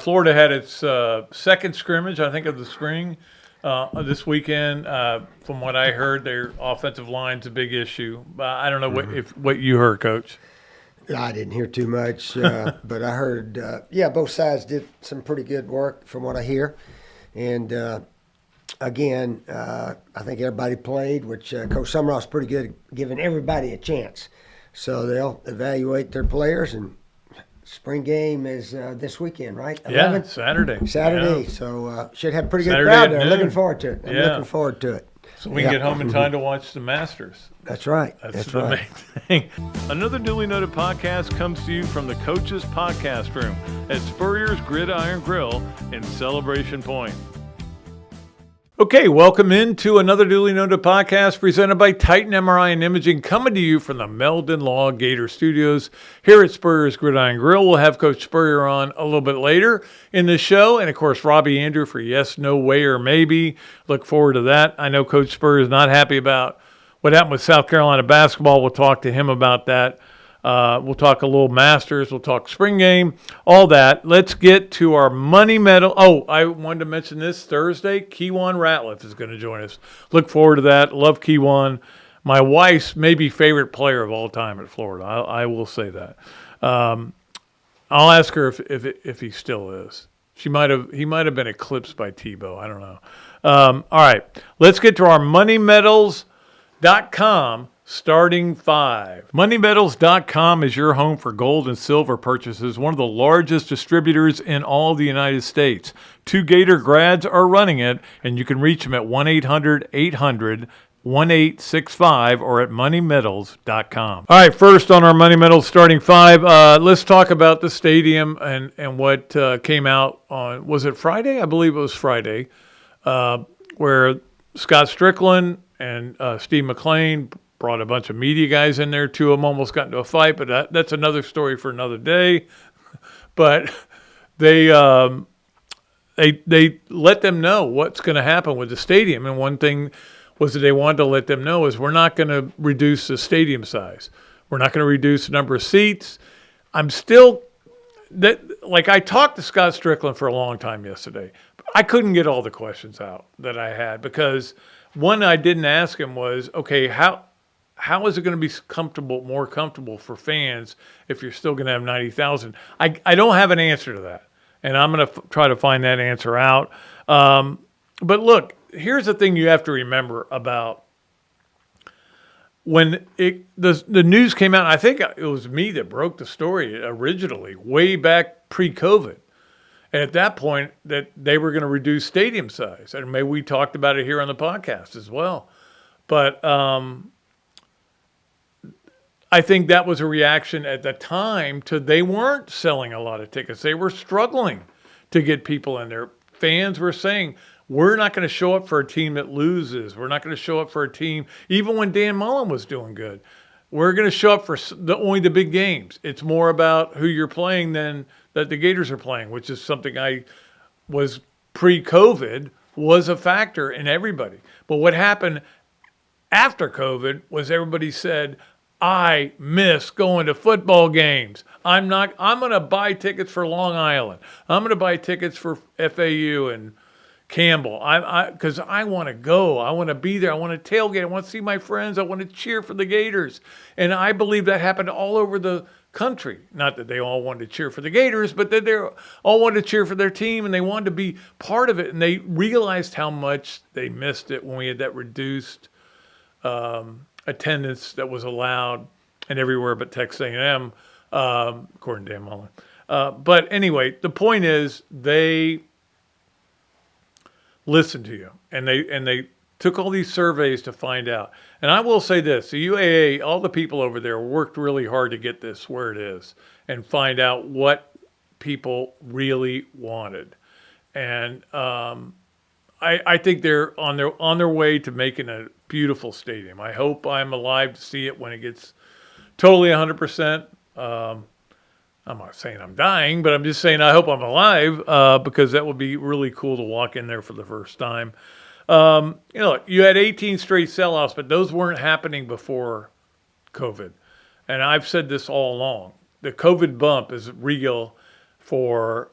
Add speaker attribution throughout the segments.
Speaker 1: Florida had its second scrimmage, I think, of the spring this weekend. From what I heard, their offensive line's a big issue. I don't know what you heard, Coach.
Speaker 2: I didn't hear too much, but I heard, both sides did some pretty good work from what I hear. And, again, I think everybody played, which Coach Summerall's pretty good at giving everybody a chance. So they'll evaluate their players, and spring game is this weekend, right?
Speaker 1: 11th? Yeah, Saturday.
Speaker 2: Yeah. So should have a pretty good
Speaker 1: Saturday
Speaker 2: crowd there.
Speaker 1: noon.
Speaker 2: Looking forward to it. I'm looking forward to it.
Speaker 1: So we can get home in time to watch the Masters.
Speaker 2: That's right.
Speaker 1: That's the main thing. Another Dooley Noted podcast comes to you from the Coach's Podcast Room at Spurrier's Gridiron Grill in Celebration Point. Okay, welcome into another Dooley Noted podcast presented by Titan MRI and Imaging, coming to you from the Meldon Law Gator Studios here at Spurrier's Gridiron Grill. We'll have Coach Spurrier on a little bit later in the show, and of course Robbie Andrew for Yes, No, Way, or Maybe. Look forward to that. I know Coach Spurrier is not happy about what happened with South Carolina basketball. We'll talk to him about that. We'll talk a little Masters. We'll talk spring game, all that. Let's get to our money medal. Oh, I wanted to mention this Thursday. Kewan Ratliff is going to join us. Look forward to that. Love Kewan. My wife's maybe favorite player of all time at Florida. I will say that. I'll ask her if he still is. He might have been eclipsed by Tebow. I don't know. All right. Let's get to our moneymedals.com starting five. Moneymedals.com is your home for gold and silver purchases, one of the largest distributors in all the United States. 2 Gator grads are running it, and you can reach them at 1-800-800-1865 or at moneymedals.com. All right, first on our Money Medals starting five, let's talk about the stadium and what came out on, was it Friday? I believe it was Friday, where Scott Strickland and Steve McLean brought a bunch of media guys in there. 2 of them almost got into a fight, but that's another story for another day. But they let them know what's going to happen with the stadium. And one thing was that they wanted to let them know is we're not going to reduce the stadium size. We're not going to reduce the number of seats. I'm still I talked to Scott Strickland for a long time yesterday. I couldn't get all the questions out that I had because one I didn't ask him was, okay, how is it going to be more comfortable for fans if you're still going to have 90,000? I don't have an answer to that, and I'm going to try to find that answer out. But look, here's the thing you have to remember about when the news came out. I think it was me that broke the story originally, way back pre-COVID. And at that point, that they were going to reduce stadium size. And maybe we talked about it here on the podcast as well. But I think that was a reaction at the time to they weren't selling a lot of tickets. They were struggling to get people in there. Fans were saying, we're not going to show up for a team that loses. We're not going to show up for a team, even when Dan Mullen was doing good. We're going to show up for only the big games. It's more about who you're playing than that the Gators are playing, which is something I was pre-COVID was a factor in everybody. But what happened after COVID was everybody said, I miss going to football games. I'm going to buy tickets for Long Island. I'm going to buy tickets for FAU and Campbell. Because I want to go. I want to be there. I want to tailgate. I want to see my friends. I want to cheer for the Gators. And I believe that happened all over the country. Not that they all wanted to cheer for the Gators, but that they all wanted to cheer for their team and they wanted to be part of it. And they realized how much they missed it when we had that reduced attendance that was allowed and everywhere but Texas A&M, according to Dan Mullen. But anyway, the point is they listened to you and they took all these surveys to find out. And I will say this, the UAA, all the people over there worked really hard to get this where it is and find out what people really wanted. And I think they're on their way to making a beautiful stadium. I hope I'm alive to see it when it gets totally 100%. I'm not saying I'm dying, but I'm just saying I hope I'm alive because that would be really cool to walk in there for the first time. You had 18 straight sellouts, but those weren't happening before COVID. And I've said this all along. The COVID bump is real for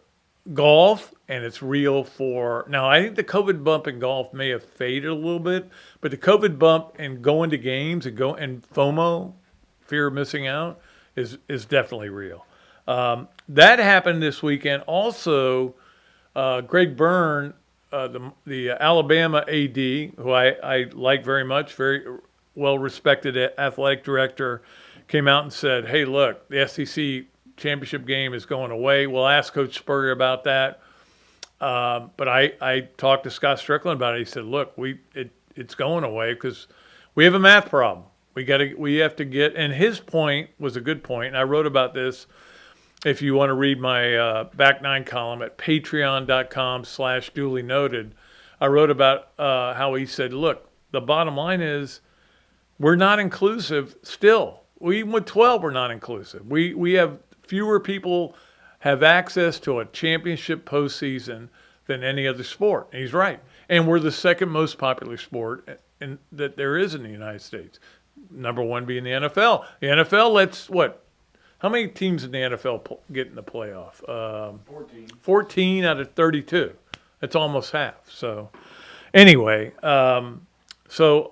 Speaker 1: golf, and it's real for now. I think the COVID bump in golf may have faded a little bit, but the COVID bump and going to games and FOMO, fear of missing out, is definitely real. That happened this weekend. Also, Greg Byrne, the Alabama AD, who I like very much, very well respected athletic director, came out and said, "Hey, look, the SEC championship game is going away." We'll ask Coach Spurrier about that. But I talked to Scott Strickland about it. He said, "Look, it's going away because we have a math problem. We have to get." And his point was a good point. And I wrote about this. If you want to read my back nine column at patreon.com/Dooley noted, I wrote about how he said, "Look, the bottom line is we're not inclusive still. Even with 12, we're not inclusive. We have fewer people have access to a championship postseason than any other sport." And he's right. And we're the second most popular sport that there is in the United States. Number one being the NFL. The NFL lets how many teams in the NFL get in the playoff?
Speaker 3: 14.
Speaker 1: 14 out of 32. That's almost half. So anyway, so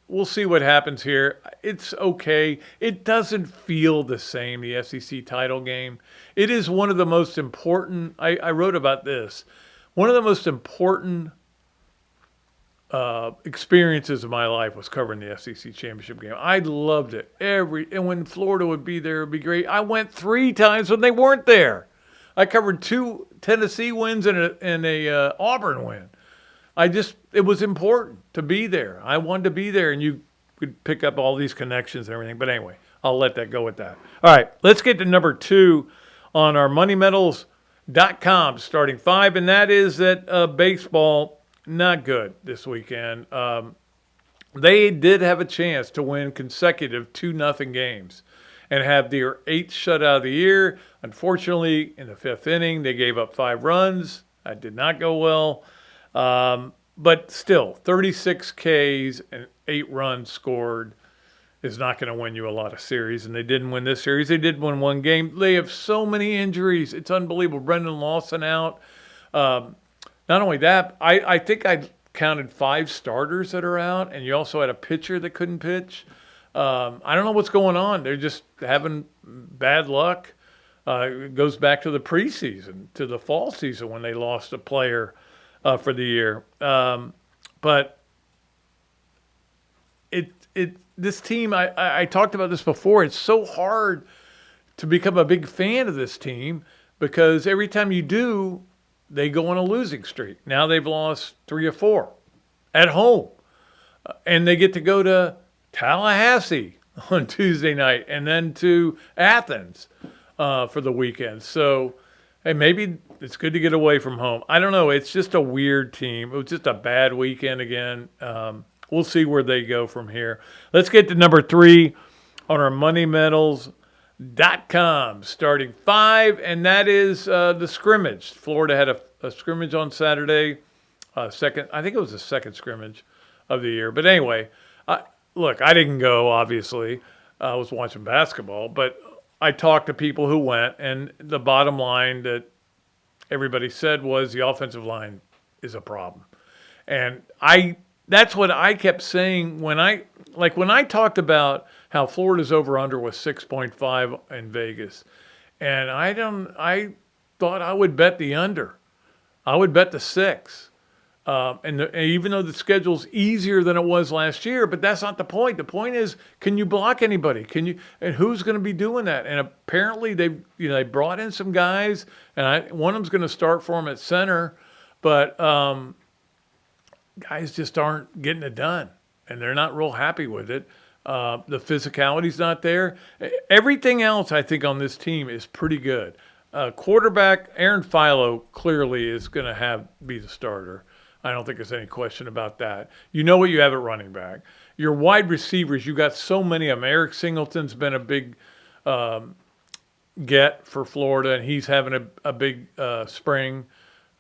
Speaker 1: we'll see what happens here. It's okay. It doesn't feel the same, the SEC title game. It is one of the most important, I wrote about this, one of the most important experiences of my life was covering the SEC championship game. I loved it. And when Florida would be there, it would be great. I went 3 times when they weren't there. I covered 2 Tennessee wins and a Auburn win. It was important to be there. I wanted to be there, and you could pick up all these connections and everything. But anyway, I'll let that go with that. All right, let's get to number 2 on our moneymetals.com starting 5, and that is that baseball, not good this weekend. They did have a chance to win consecutive 2-0 games and have their 8th shutout of the year. Unfortunately, in the 5th inning, they gave up 5 runs. That did not go well. But still, 36 Ks and 8 runs scored is not going to win you a lot of series. And they didn't win this series. They did win 1 game. They have so many injuries. It's unbelievable. Brendan Lawson out. Not only that, I think I counted 5 starters that are out, and you also had a pitcher that couldn't pitch. I don't know what's going on. They're just having bad luck. It goes back to the preseason, to the fall season when they lost a player for the year. But this team, I talked about this before, it's so hard to become a big fan of this team because every time you do, they go on a losing streak. Now they've lost 3 or 4 at home. And they get to go to Tallahassee on Tuesday night and then to Athens for the weekend. So, hey, maybe it's good to get away from home. I don't know. It's just a weird team. It was just a bad weekend again. We'll see where they go from here. Let's get to number 3 on our moneymetals.com starting 5, and that is the scrimmage. Florida had a scrimmage on Saturday. I think it was the second scrimmage of the year. But anyway, look, I didn't go, obviously. I was watching basketball, but I talked to people who went, and the bottom line that everybody said was the offensive line is a problem. And that's what I kept saying when I talked about how Florida's over-under was 6.5 in Vegas. And I thought I would bet the under. I would bet the 6. And even though the schedule's easier than it was last year, but that's not the point. The point is, can you block anybody? And who's going to be doing that? And apparently they brought in some guys, and one of them's going to start for them at center, but guys just aren't getting it done, and they're not real happy with it. The physicality's not there. Everything else, I think, on this team is pretty good. Quarterback Aaron Philo clearly is going to be the starter. I don't think there's any question about that. You know what you have at running back. Your wide receivers, you got so many of them. Eric Singleton's been a big get for Florida, and he's having a big spring.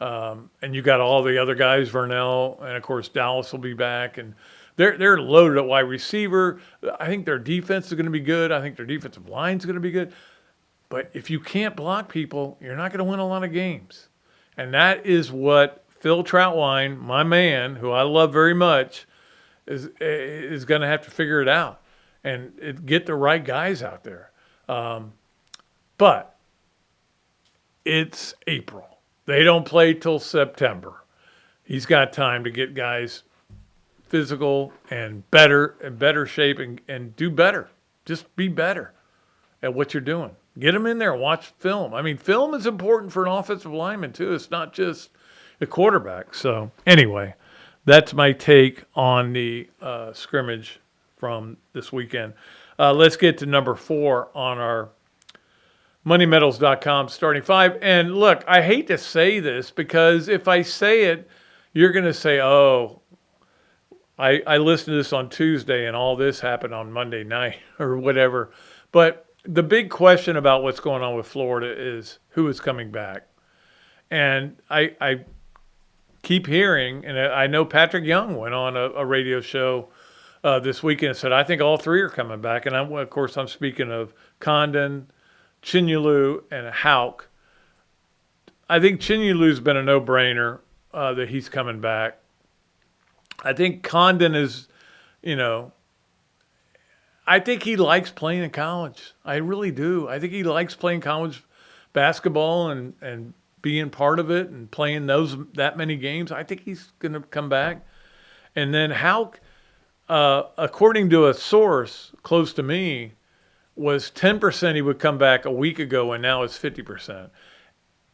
Speaker 1: And you got all the other guys, Vernell, and of course Dallas will be back, and they're loaded at wide receiver. I think their defense is going to be good. I think their defensive line is going to be good. But if you can't block people, you're not going to win a lot of games. And that is what Phil Troutwine, my man, who I love very much, is going to have to figure it out and get the right guys out there. But it's April. They don't play till September. He's got time to get guys physical and better shape and do better. Just be better at what you're doing. Get them in there and watch film. I mean, film is important for an offensive lineman too. It's not just the quarterback. So anyway, that's my take on the scrimmage from this weekend. Let's get to number 4 on our MoneyMetals.com starting 5. And look, I hate to say this because if I say it, you're going to say, oh, I listened to this on Tuesday and all this happened on Monday night or whatever. But the big question about what's going on with Florida is who is coming back. And I keep hearing, and I know Patrick Young went on a radio show this weekend and said, I think all 3 are coming back. And of course, I'm speaking of Condon, Chinyelu, and Houck. I think Chinyulu's been a no-brainer that he's coming back. I think Condon is, I think he likes playing in college. I really do. I think he likes playing college basketball and being part of it and playing that many games. I think he's going to come back. And then Houck, according to a source close to me, was 10% he would come back a week ago, and now it's 50%.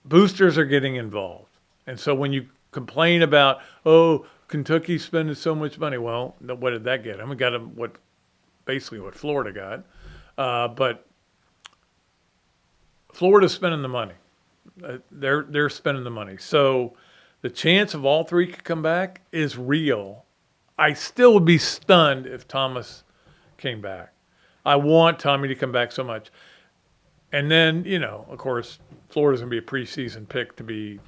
Speaker 1: Boosters are getting involved. And so when you complain about, oh, Kentucky's spending so much money, well, what did that get? I mean, got him basically what Florida got. But Florida's spending the money. They're spending the money. So the chance of all 3 could come back is real. I still would be stunned if Thomas came back. I want Tommy to come back so much. And then, of course, Florida's going to be a preseason pick to be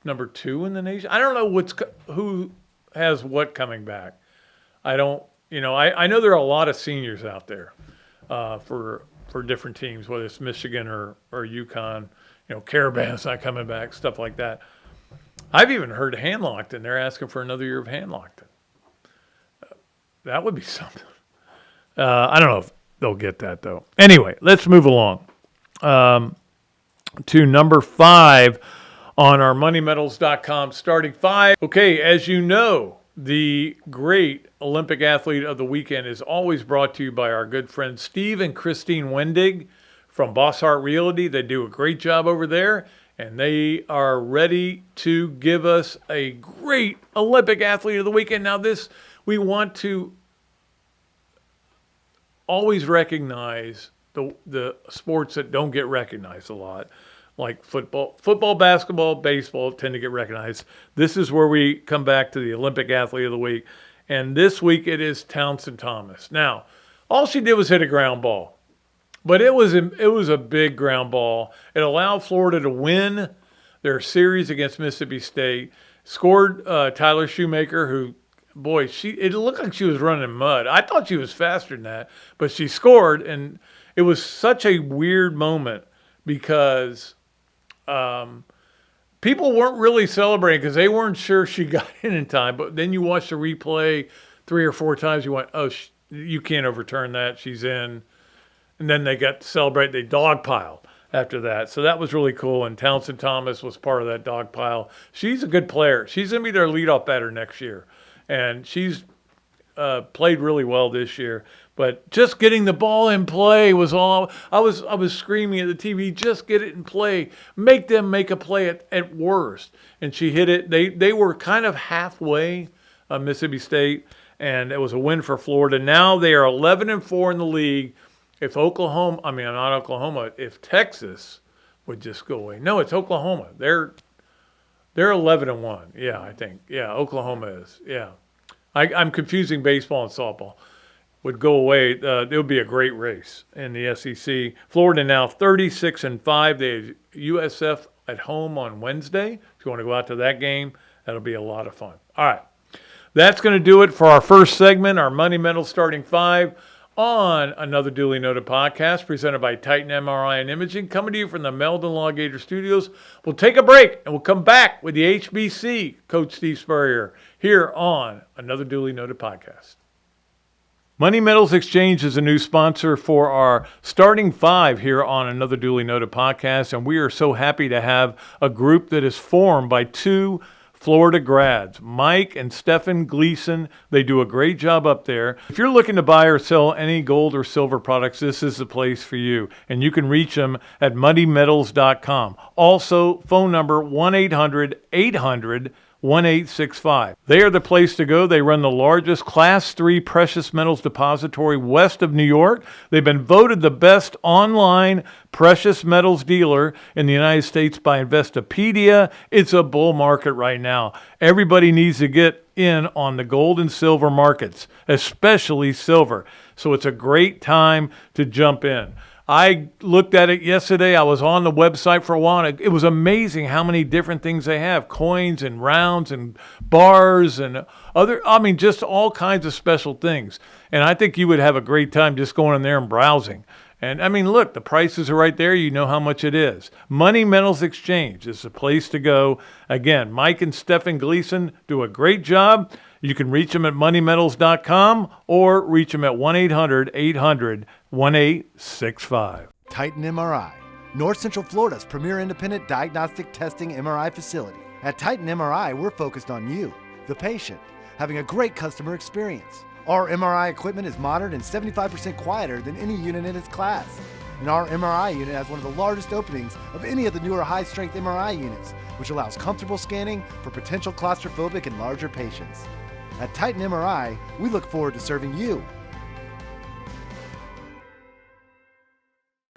Speaker 1: number 2 in the nation. I don't know who has what coming back. I don't, I know there are a lot of seniors out there for different teams, whether it's Michigan or UConn. Caravan's not coming back, stuff like that. I've even heard Handlockton. They're asking for another year of Handlockton. That would be something. I don't know if they'll get that, though. Anyway, let's move along to number 5 on our MoneyMetals.com starting 5. Okay, as you know, the great Olympic athlete of the weekend is always brought to you by our good friends Steve and Christine Wendig from Boss Heart Realty. They do a great job over there, and they are ready to give us a great Olympic athlete of the weekend. Now, we want to always recognize the sports that don't get recognized a lot, like football, basketball, baseball tend to get recognized. This is where we come back to the Olympic athlete of the week. And this week it is Townsend Thomas. Now, all she did was hit a ground ball. But it was a big ground ball. It allowed Florida to win their series against Mississippi State. Scored Tyler Shoemaker, who, boy, it looked like she was running mud. I thought she was faster than that, but she scored, and it was such a weird moment because people weren't really celebrating because they weren't sure she got in time. But then you watch the replay 3 or 4 times, you went, oh, you can't overturn that. She's in. And then they got to celebrate. They dogpiled after that. So that was really cool. And Townsend Thomas was part of that dogpile. She's a good player. She's going to be their leadoff batter next year. And she's played really well this year. But just getting the ball in play was all. I was screaming at the TV, just get it in play. Make them make a play at worst. And she hit it. They were kind of halfway, Mississippi State. And it was a win for Florida. Now they are 11-4 in the league. If if Texas would just go away. No, it's Oklahoma. They're 11-1. Yeah, I think. Yeah, Oklahoma is. Yeah. I'm confusing baseball and softball. Would go away. It would be a great race in the SEC. Florida now 36-5. They have USF at home on Wednesday. If you want to go out to that game, that'll be a lot of fun. All right. That's going to do it for our first segment, our Money Mental starting 5. on another duly noted podcast presented by Titan MRI and Imaging, coming to you from the Meldon Law Gator Studios. We'll take a break and we'll come back with the HBC Coach Steve Spurrier here on another duly noted podcast. Money Metals Exchange is a new sponsor for our starting five here on another duly noted podcast, and we are so happy to have a group that is formed by two Florida grads, Mike and Stephen Gleason. They do a great job up there. If you're looking to buy or sell any gold or silver products, this is the place for you. And you can reach them at moneymetals.com. Also, phone number 1-800-800-1865. They are the place to go. They run the largest Class 3 precious metals depository west of New York. They've been voted the best online precious metals dealer in the United States by Investopedia. It's a bull market right now. Everybody needs to get in on the gold and silver markets, especially silver. So it's a great time to jump in. I looked at it yesterday. I was on the website for a while, and it was amazing how many different things they have. Coins and rounds and bars and just all kinds of special things. And I think you would have a great time just going in there and browsing. And look, the prices are right there. You know how much it is. Money Metals Exchange is the place to go. Again, Mike and Stephen Gleason do a great job. You can reach them at moneymetals.com or reach them at 1-800-800-1865.
Speaker 3: Titan MRI, North Central Florida's premier independent diagnostic testing MRI facility. At Titan MRI, we're focused on you, the patient, having a great customer experience. Our MRI equipment is modern and 75% quieter than any unit in its class. And our MRI unit has one of the largest openings of any of the newer high-strength MRI units, which allows comfortable scanning for potential claustrophobic and larger patients. At Titan MRI, we look forward to serving you.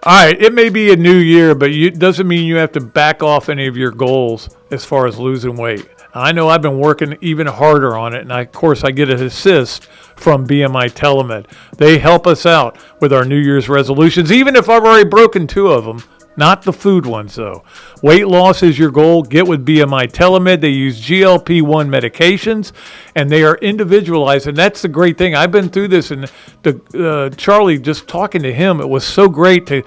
Speaker 1: All right, it may be a new year, but it doesn't mean you have to back off any of your goals as far as losing weight. I know I've been working even harder on it, and of course I get an assist from BMI TeleMed. They help us out with our New Year's resolutions, even if I've already broken two of them. Not the food ones, though. Weight loss is your goal. Get with BMI TeleMed. They use GLP-1 medications, and they are individualized, and that's the great thing. I've been through this, and Charlie, just talking to him, it was so great to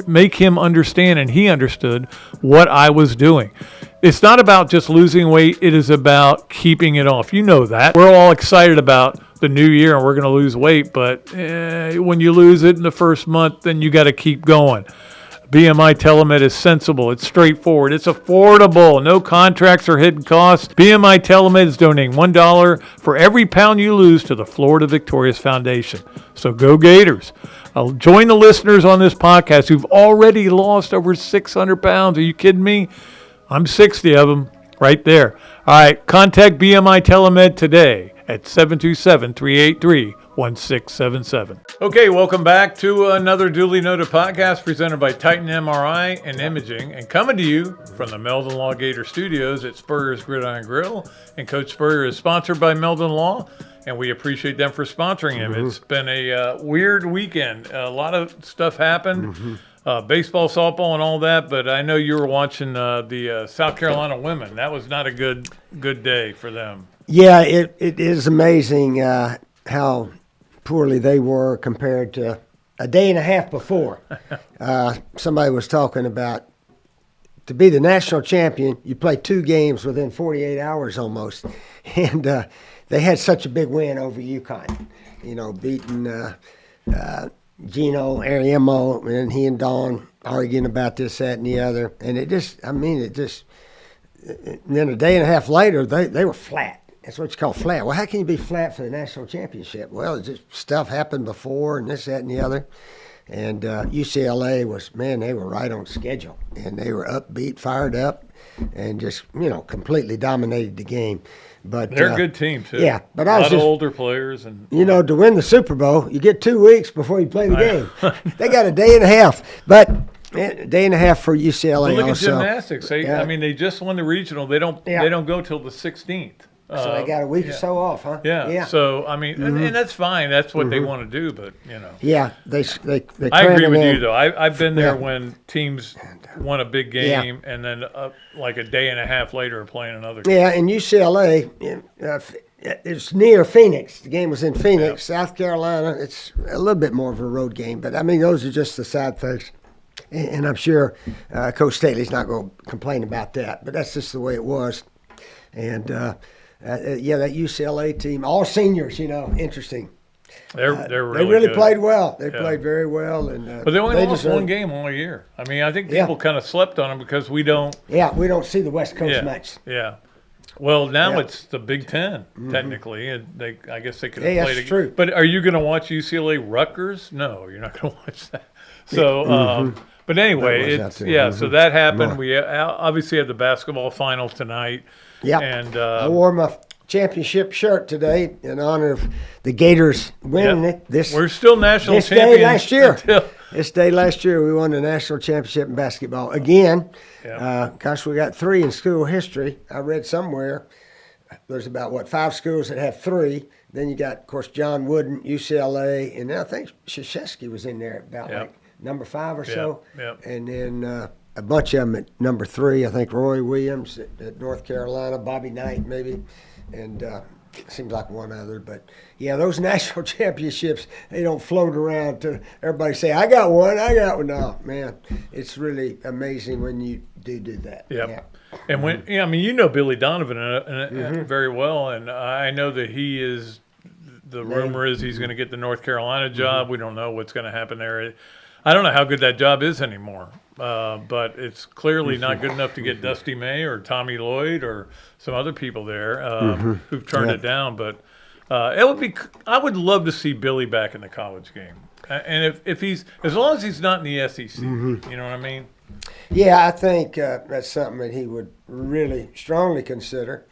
Speaker 1: make him understand, and he understood what I was doing. It's not about just losing weight. It is about keeping it off. You know that. We're all excited about the new year, and we're going to lose weight, but when you lose it in the first month, then you got to keep going. BMI TeleMed is sensible. It's straightforward. It's affordable. No contracts or hidden costs. BMI TeleMed is donating $1 for every pound you lose to the Florida Victorious Foundation. So go Gators. I'll join the listeners on this podcast who've already lost over 600 pounds. Are you kidding me? I'm 60 of them right there. All right, contact BMI TeleMed today at 727-383-1677. Okay, welcome back to another duly noted podcast presented by Titan MRI and Imaging, and coming to you from the Meldon Law Gator Studios at Spurrier's Gridiron Grill. And Coach Spurrier is sponsored by Meldon Law, and we appreciate them for sponsoring him. Mm-hmm. It's been a weird weekend. A lot of stuff happened. Mm-hmm. Baseball, softball, and all that, but I know you were watching the South Carolina women. That was not a good day for them.
Speaker 2: Yeah, it is amazing how poorly they were compared to a day and a half before. Somebody was talking about, to be the national champion, you play two games within 48 hours almost. And they had such a big win over UConn, beating Gino Ariemo, and he and Dawn arguing about this, that, and the other. And then a day and a half later, they were flat. That's what you call flat. Well, how can you be flat for the national championship? Well, it's just stuff happened before and this, that, and the other. And UCLA they were right on schedule. And they were upbeat, fired up, and just, completely dominated the game. But
Speaker 1: they're a good team, too.
Speaker 2: Yeah. But
Speaker 1: a lot of older players. And
Speaker 2: to win the Super Bowl, you get 2 weeks before you play the game. They got a day and a half. But a day and a half for UCLA
Speaker 1: look
Speaker 2: also.
Speaker 1: At gymnastics. They just won the regional. They don't go till the 16th.
Speaker 2: So they got a week or so off, huh?
Speaker 1: Yeah. So, and that's fine. That's what they want to do, but,
Speaker 2: Yeah, they
Speaker 1: I agree with you, though. I've been there when teams won a big game and then like a day and a half later are playing another game.
Speaker 2: Yeah, and UCLA, it's near Phoenix. The game was in Phoenix, South Carolina. It's a little bit more of a road game, but I mean, those are just the side things. And I'm sure Coach Staley's not going to complain about that, but that's just the way it was. And that UCLA team, all seniors, interesting.
Speaker 1: They're really
Speaker 2: they really
Speaker 1: good.
Speaker 2: played well. They played very well, and
Speaker 1: but they only lost one game all year. I mean, I think people kind of slept on them because we don't.
Speaker 2: Yeah, we don't see the West Coast much.
Speaker 1: Yeah. Well, now it's the Big Ten technically, and I guess they could have played.
Speaker 2: That's true.
Speaker 1: But are you going to watch UCLA Rutgers? No, you're not going to watch that. So, but anyway, So that happened. We obviously had the basketball final tonight. Yeah. And
Speaker 2: I wore my championship shirt today in honor of the Gators winning it.
Speaker 1: We're still national champions.
Speaker 2: Day last year. This day last year, we won the national championship in basketball again. Gosh, we got 3 in school history. I read somewhere there's about 5 schools that have 3. Then you got, of course, John Wooden, UCLA, and then I think Krzyzewski was in there about number 5 or so. And then a bunch of them at number 3. I think Roy Williams at North Carolina, Bobby Knight maybe, and seems like one other. But yeah, those national championships, they don't float around to everybody say, I got one. No, man, it's really amazing when you do that. Yeah.
Speaker 1: And when Billy Donovan very well, and I know that he is. The rumor is he's going to get the North Carolina job. We don't know what's going to happen there. I don't know how good that job is anymore, but it's clearly not good enough to get Dusty May or Tommy Lloyd or some other people there who've turned it down. But it would be. I would love to see Billy back in the college game, and if he's as long as he's not in the SEC, you know what I mean?
Speaker 2: Yeah, I think that's something that he would really strongly consider.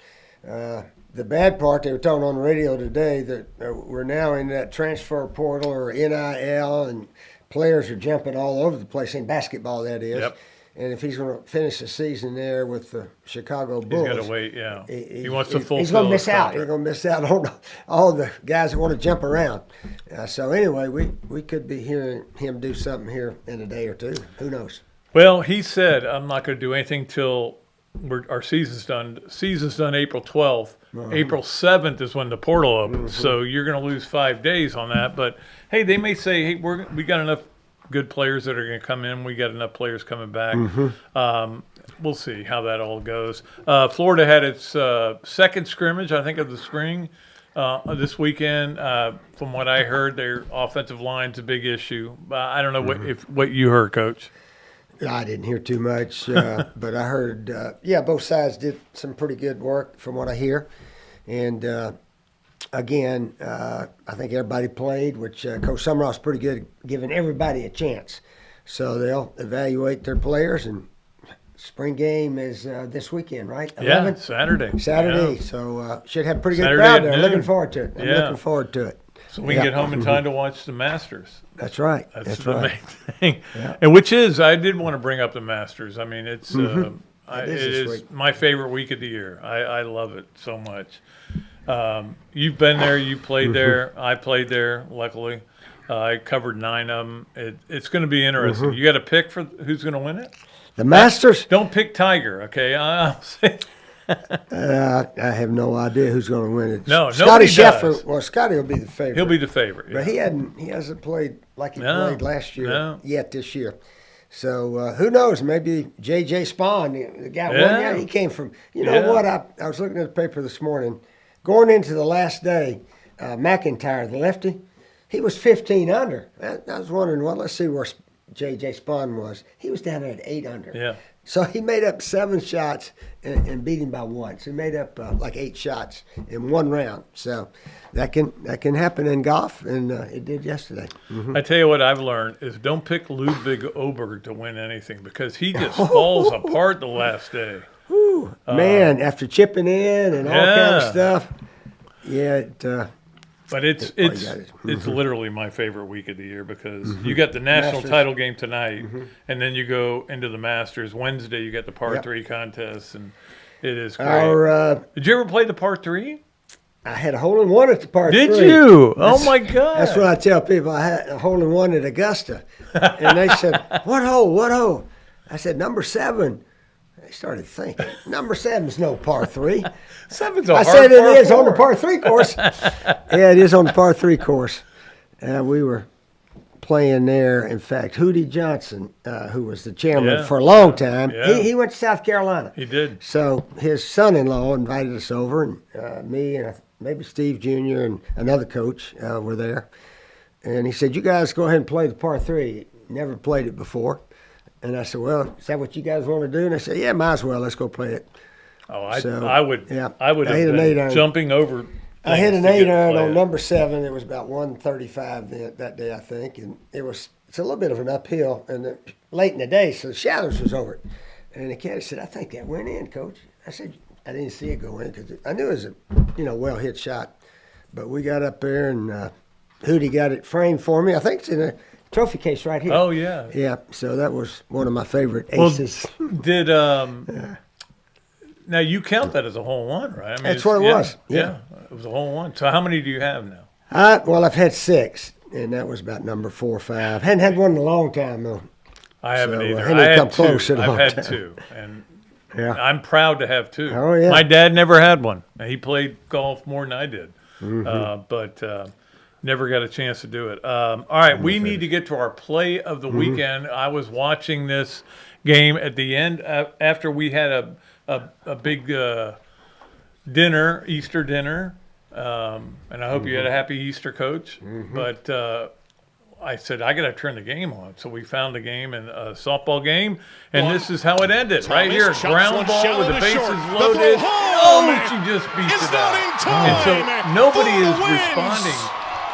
Speaker 2: The bad part, they were talking on the radio today that we're now in that transfer portal or NIL, and players are jumping all over the place, in basketball that is. And if he's going to finish the season there with the Chicago Bulls,
Speaker 1: he's got to wait. Yeah, he wants to fulfill.
Speaker 2: He's going to miss out. He's going to miss out on all the guys that want to jump around. So anyway, we could be hearing him do something here in a day or two. Who knows?
Speaker 1: Well, he said, "I'm not going to do anything till our season's done." Season's done April 12th. April 7th is when the portal opens. So you're going to lose 5 days on that. But hey, they may say, "Hey, we got enough good players that are going to come in. We got enough players coming back." We'll see how that all goes. Florida had its second scrimmage, I think, of the spring this weekend. From what I heard, their offensive line's a big issue. I don't know what you heard, Coach.
Speaker 2: I didn't hear too much, but I heard, both sides did some pretty good work from what I hear. And, again, I think everybody played, which Coach Summerall's pretty good at giving everybody a chance. So they'll evaluate their players, and spring game is this weekend, right?
Speaker 1: 11th? Yeah, Saturday.
Speaker 2: Yeah. So should have a pretty good crowd there. Looking forward to it. I'm looking forward to it.
Speaker 1: So we can get home in time to watch the Masters.
Speaker 2: That's right.
Speaker 1: That's the main thing. Yeah. And which is, I did want to bring up the Masters. I mean, it is my favorite week of the year. I love it so much. You've been there. You played there. I played there, luckily. I covered 9 of them. It's going to be interesting. You got to pick for who's going to win it?
Speaker 2: The Masters?
Speaker 1: Don't pick Tiger, okay? I'll say.
Speaker 2: I have no idea who's going to win it.
Speaker 1: No,
Speaker 2: Scotty Scheffler. Well, Scotty will be the favorite.
Speaker 1: He'll be the favorite,
Speaker 2: but he hasn't played like he played last year yet this year. So who knows? Maybe J.J. Spawn, the guy won. Yeah, he came from. You know what? I was looking at the paper this morning. Going into the last day, McIntyre, the lefty, he was 15 under. I was wondering, let's see where J.J. Spawn was. He was down there at 8 under.
Speaker 1: Yeah.
Speaker 2: So he made up 7 shots and beat him by 1. So he made up like 8 shots in one round. So that can happen in golf, and it did yesterday.
Speaker 1: I tell you what I've learned is don't pick Ludwig Oberg to win anything because he just falls apart the last day.
Speaker 2: Man, after chipping in and all kind of stuff. Yeah.
Speaker 1: But it's literally my favorite week of the year because you got the national title game tonight, and then you go into the Masters. Wednesday, you got the par 3 contest, and it is great. Did you ever play the par 3?
Speaker 2: I had a hole-in-one at the par 3.
Speaker 1: Did you? Oh, my God.
Speaker 2: That's what I tell people. I had a hole-in-one at Augusta, and they said, what hole? I said, number 7. I started thinking, number 7's no par 3.
Speaker 1: 7's a
Speaker 2: I
Speaker 1: hard
Speaker 2: said it
Speaker 1: par
Speaker 2: is on the
Speaker 1: 4.
Speaker 2: par 3 course. Yeah, it is on the par 3 course. We were playing there. In fact, Hootie Johnson, who was the chairman for a long time, he went to South Carolina.
Speaker 1: He did.
Speaker 2: So his son-in-law invited us over, and me and maybe Steve Jr. and another coach were there. And he said, you guys go ahead and play the par 3. Never played it before. And I said, well, is that what you guys want to do? And they said, yeah, might as well. Let's go play it.
Speaker 1: Oh, I would have
Speaker 2: hit an
Speaker 1: been
Speaker 2: 8-iron.
Speaker 1: jumping over.
Speaker 2: I hit an 8-iron on
Speaker 1: it.
Speaker 2: number 7. It was about 135 that day, I think. And it's a little bit of an uphill. And late in the day, so the shadows was over it. And the caddy said, I think that went in, Coach. I said, I didn't see it go in because I knew it was a well-hit shot. But we got up there, and Hootie got it framed for me. I think it's in a trophy case right here.
Speaker 1: Oh, yeah.
Speaker 2: Yeah, so that was one of my favorite aces.
Speaker 1: Did now you count that as a hole-in-one, right? I mean,
Speaker 2: That's what it was.
Speaker 1: Yeah, it was a hole-in-one. So how many do you have now?
Speaker 2: Well, I've had 6, and that was about number 4 or 5. Hadn't had one in a long time, though.
Speaker 1: I haven't either.
Speaker 2: hadn't
Speaker 1: I had
Speaker 2: come close
Speaker 1: 2.
Speaker 2: in a
Speaker 1: I've
Speaker 2: long
Speaker 1: had
Speaker 2: time.
Speaker 1: 2, and
Speaker 2: Yeah.
Speaker 1: I'm proud to have 2.
Speaker 2: Oh, yeah.
Speaker 1: My dad never had one. He played golf more than I did,
Speaker 2: Mm-hmm.
Speaker 1: but never got a chance to do it. All right, we need to get to our play of the
Speaker 2: Mm-hmm.
Speaker 1: weekend. I was watching this game at the end after we had a big dinner, Easter dinner, and I hope you had a happy Easter, Coach. But I said, I got to turn the game on. So we found the game and a softball game, and this is how it ended. Right here, ground ball with the bases loaded. Oh, she just beats it out. And so nobody is responding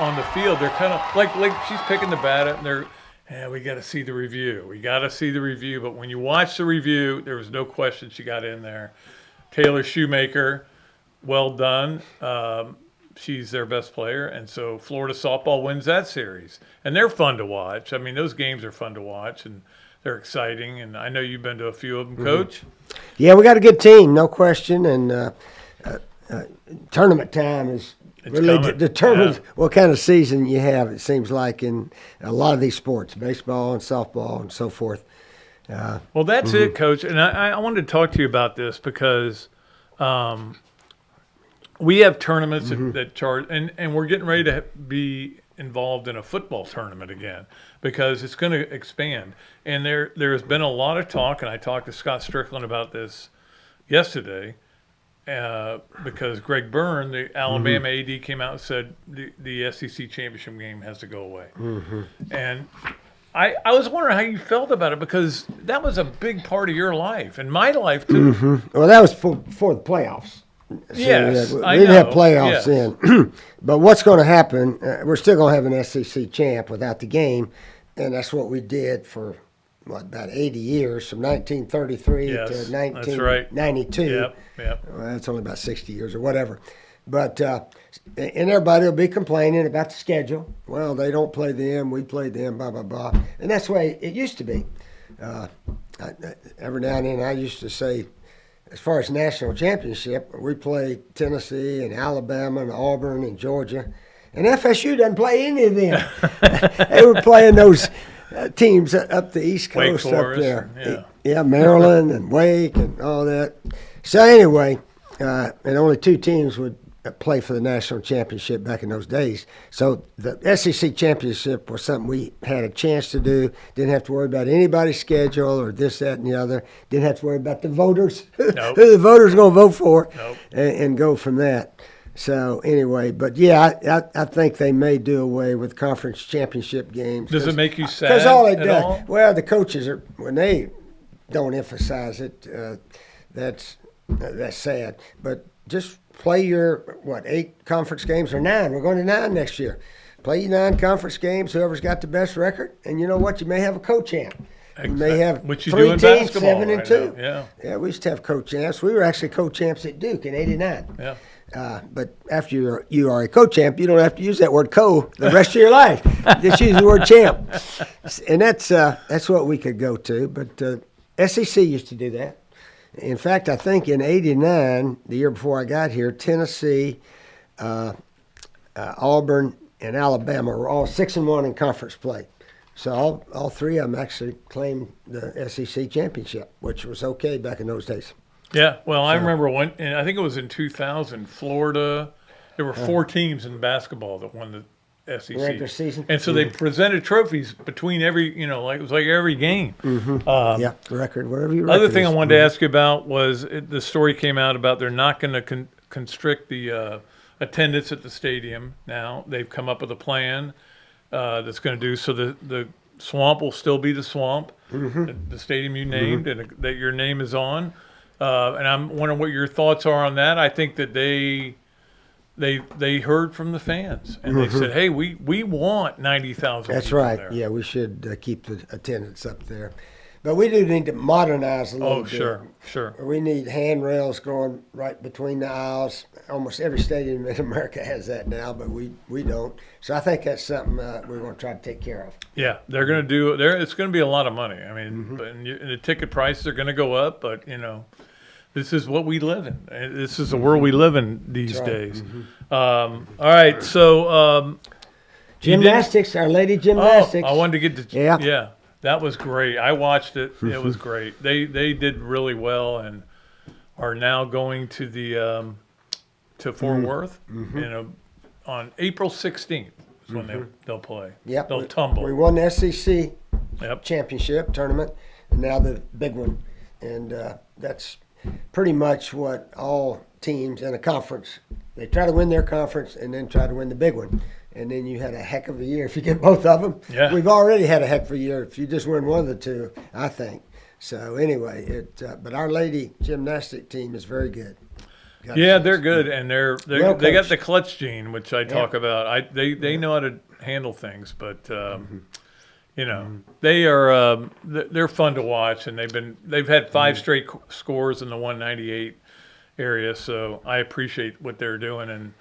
Speaker 1: on the field. They're kind of like she's picking the bat up, and they're, we got to see the review. We got to see the review. But when you watch the review, there was no question she got in there. Taylor Shoemaker, well done. She's their best player, and so Florida softball wins that series. And they're fun to watch. I mean, those games are fun to watch, and they're exciting. And I know you've been to a few of them, Coach.
Speaker 2: Yeah, we got a good team, no question. And tournament time is really
Speaker 1: coming.
Speaker 2: determines
Speaker 1: Yeah.
Speaker 2: what kind of season you have, it seems like, in a lot of these sports, baseball and softball and so forth.
Speaker 1: Well, that's it, Coach. And I wanted to talk to you about this because we have tournaments that charge, and we're getting ready to be involved in a football tournament again because it's going to expand. And there has been a lot of talk, and I talked to Scott Strickland about this yesterday because Greg Byrne, the Alabama AD, came out and said the SEC championship game has to go away. And I was wondering how you felt about it because that was a big part of your life and my life too.
Speaker 2: Well, that was for the playoffs. So
Speaker 1: Yes,
Speaker 2: we
Speaker 1: I
Speaker 2: didn't have
Speaker 1: know.
Speaker 2: playoffs
Speaker 1: Yes.
Speaker 2: then. But what's going to happen, we're still going to have an SEC champ without the game, and that's what we did for, about 80 years, from 1933
Speaker 1: Yes,
Speaker 2: to
Speaker 1: that's right.
Speaker 2: 1992.
Speaker 1: Yep.
Speaker 2: Well, that's only about 60 years or whatever. But, and everybody will be complaining about the schedule. Well, they don't play them, we play them, blah, blah, blah. And that's the way it used to be. Every now and then I used to say, as far as national championship, we play Tennessee and Alabama and Auburn and Georgia. And FSU doesn't play any of them. They were playing those teams up the East
Speaker 1: Wake
Speaker 2: Coast
Speaker 1: Forest,
Speaker 2: up there.
Speaker 1: yeah.
Speaker 2: Maryland and Wake and all that. So anyway, and only 2 teams would play for the national championship back in those days. So the SEC championship was something we had a chance to do. Didn't have to worry about anybody's schedule or this, that, and the other. Didn't have to worry about the voters,
Speaker 1: Nope.
Speaker 2: who the voters going to vote for,
Speaker 1: Nope.
Speaker 2: and go from that. So anyway, but yeah, I think they may do away with conference championship games.
Speaker 1: Does it make you sad
Speaker 2: Because all it
Speaker 1: at
Speaker 2: does,
Speaker 1: all?
Speaker 2: well, the coaches are, when they don't emphasize it, that's sad. But just play your 8 conference games or 9. We're going to 9 next year. Play your 9 conference games. Whoever's got the best record, and you know what? You may have a co-champ. You may have
Speaker 1: Which you
Speaker 2: 3
Speaker 1: do in
Speaker 2: teams,
Speaker 1: basketball
Speaker 2: 7 and
Speaker 1: right
Speaker 2: 2.
Speaker 1: now, yeah.
Speaker 2: We used to have co-champs. We were actually co-champs at Duke in '89.
Speaker 1: Yeah.
Speaker 2: But after you are a co-champ, you don't have to use that word "co" the rest of your life. Just use the word "champ," and that's what we could go to. But SEC used to do that. In fact, I think in '89, the year before I got here, Tennessee, Auburn, and Alabama were all 6-1 in conference play. So all three of them actually claimed the SEC championship, which was okay back in those days.
Speaker 1: Yeah, well, I remember and I think it was in 2000, Florida. There were 4 teams in basketball that won the SEC.
Speaker 2: Regular season.
Speaker 1: And so they presented trophies between every, it was like every game.
Speaker 2: Yeah, record, whatever you
Speaker 1: Other thing I wanted to ask you about was the story came out about they're not going to constrict the attendance at the stadium now. They've come up with a plan that's going to do so the Swamp will still be the Swamp, the stadium you named and that your name is on. And I'm wondering what your thoughts are on that. I think that they heard from the fans and they said, "Hey, we want 90,000."
Speaker 2: That's
Speaker 1: people
Speaker 2: right.
Speaker 1: there.
Speaker 2: Yeah, we should keep the attendance up there, but we do need to modernize a little bit.
Speaker 1: Sure.
Speaker 2: We need handrails going right between the aisles. Almost every stadium in America has that now, but we don't. So I think that's something we're going to try to take care of.
Speaker 1: Yeah, they're going to do. It's going to be a lot of money. I mean, and the ticket prices are going to go up, but this is what we live in. This is the world we live in these days. All right, so
Speaker 2: Gymnastics, Our Lady Gymnastics.
Speaker 1: I wanted to get to
Speaker 2: Yeah.
Speaker 1: That was great. I watched it. It was great. They did really well and are now going to the to Fort Worth. On April 16th is when they'll play.
Speaker 2: Yep.
Speaker 1: They'll tumble.
Speaker 2: We won the SEC
Speaker 1: Yep.
Speaker 2: championship tournament, and now the big one, and that's pretty much what all teams in a conference, they try to win their conference and then try to win the big one. And then you had a heck of a year if you get both of them.
Speaker 1: Yeah.
Speaker 2: We've already had a heck of a year if you just win one of the two, I think. So anyway, but Our Lady gymnastic team is very good.
Speaker 1: Yeah, they're good, and they got
Speaker 2: coached.
Speaker 1: the clutch gene, which I talk about. They know how to handle things, but they are they're fun to watch, and they've had 5 straight scores in the 198 area, so I appreciate what they're doing. And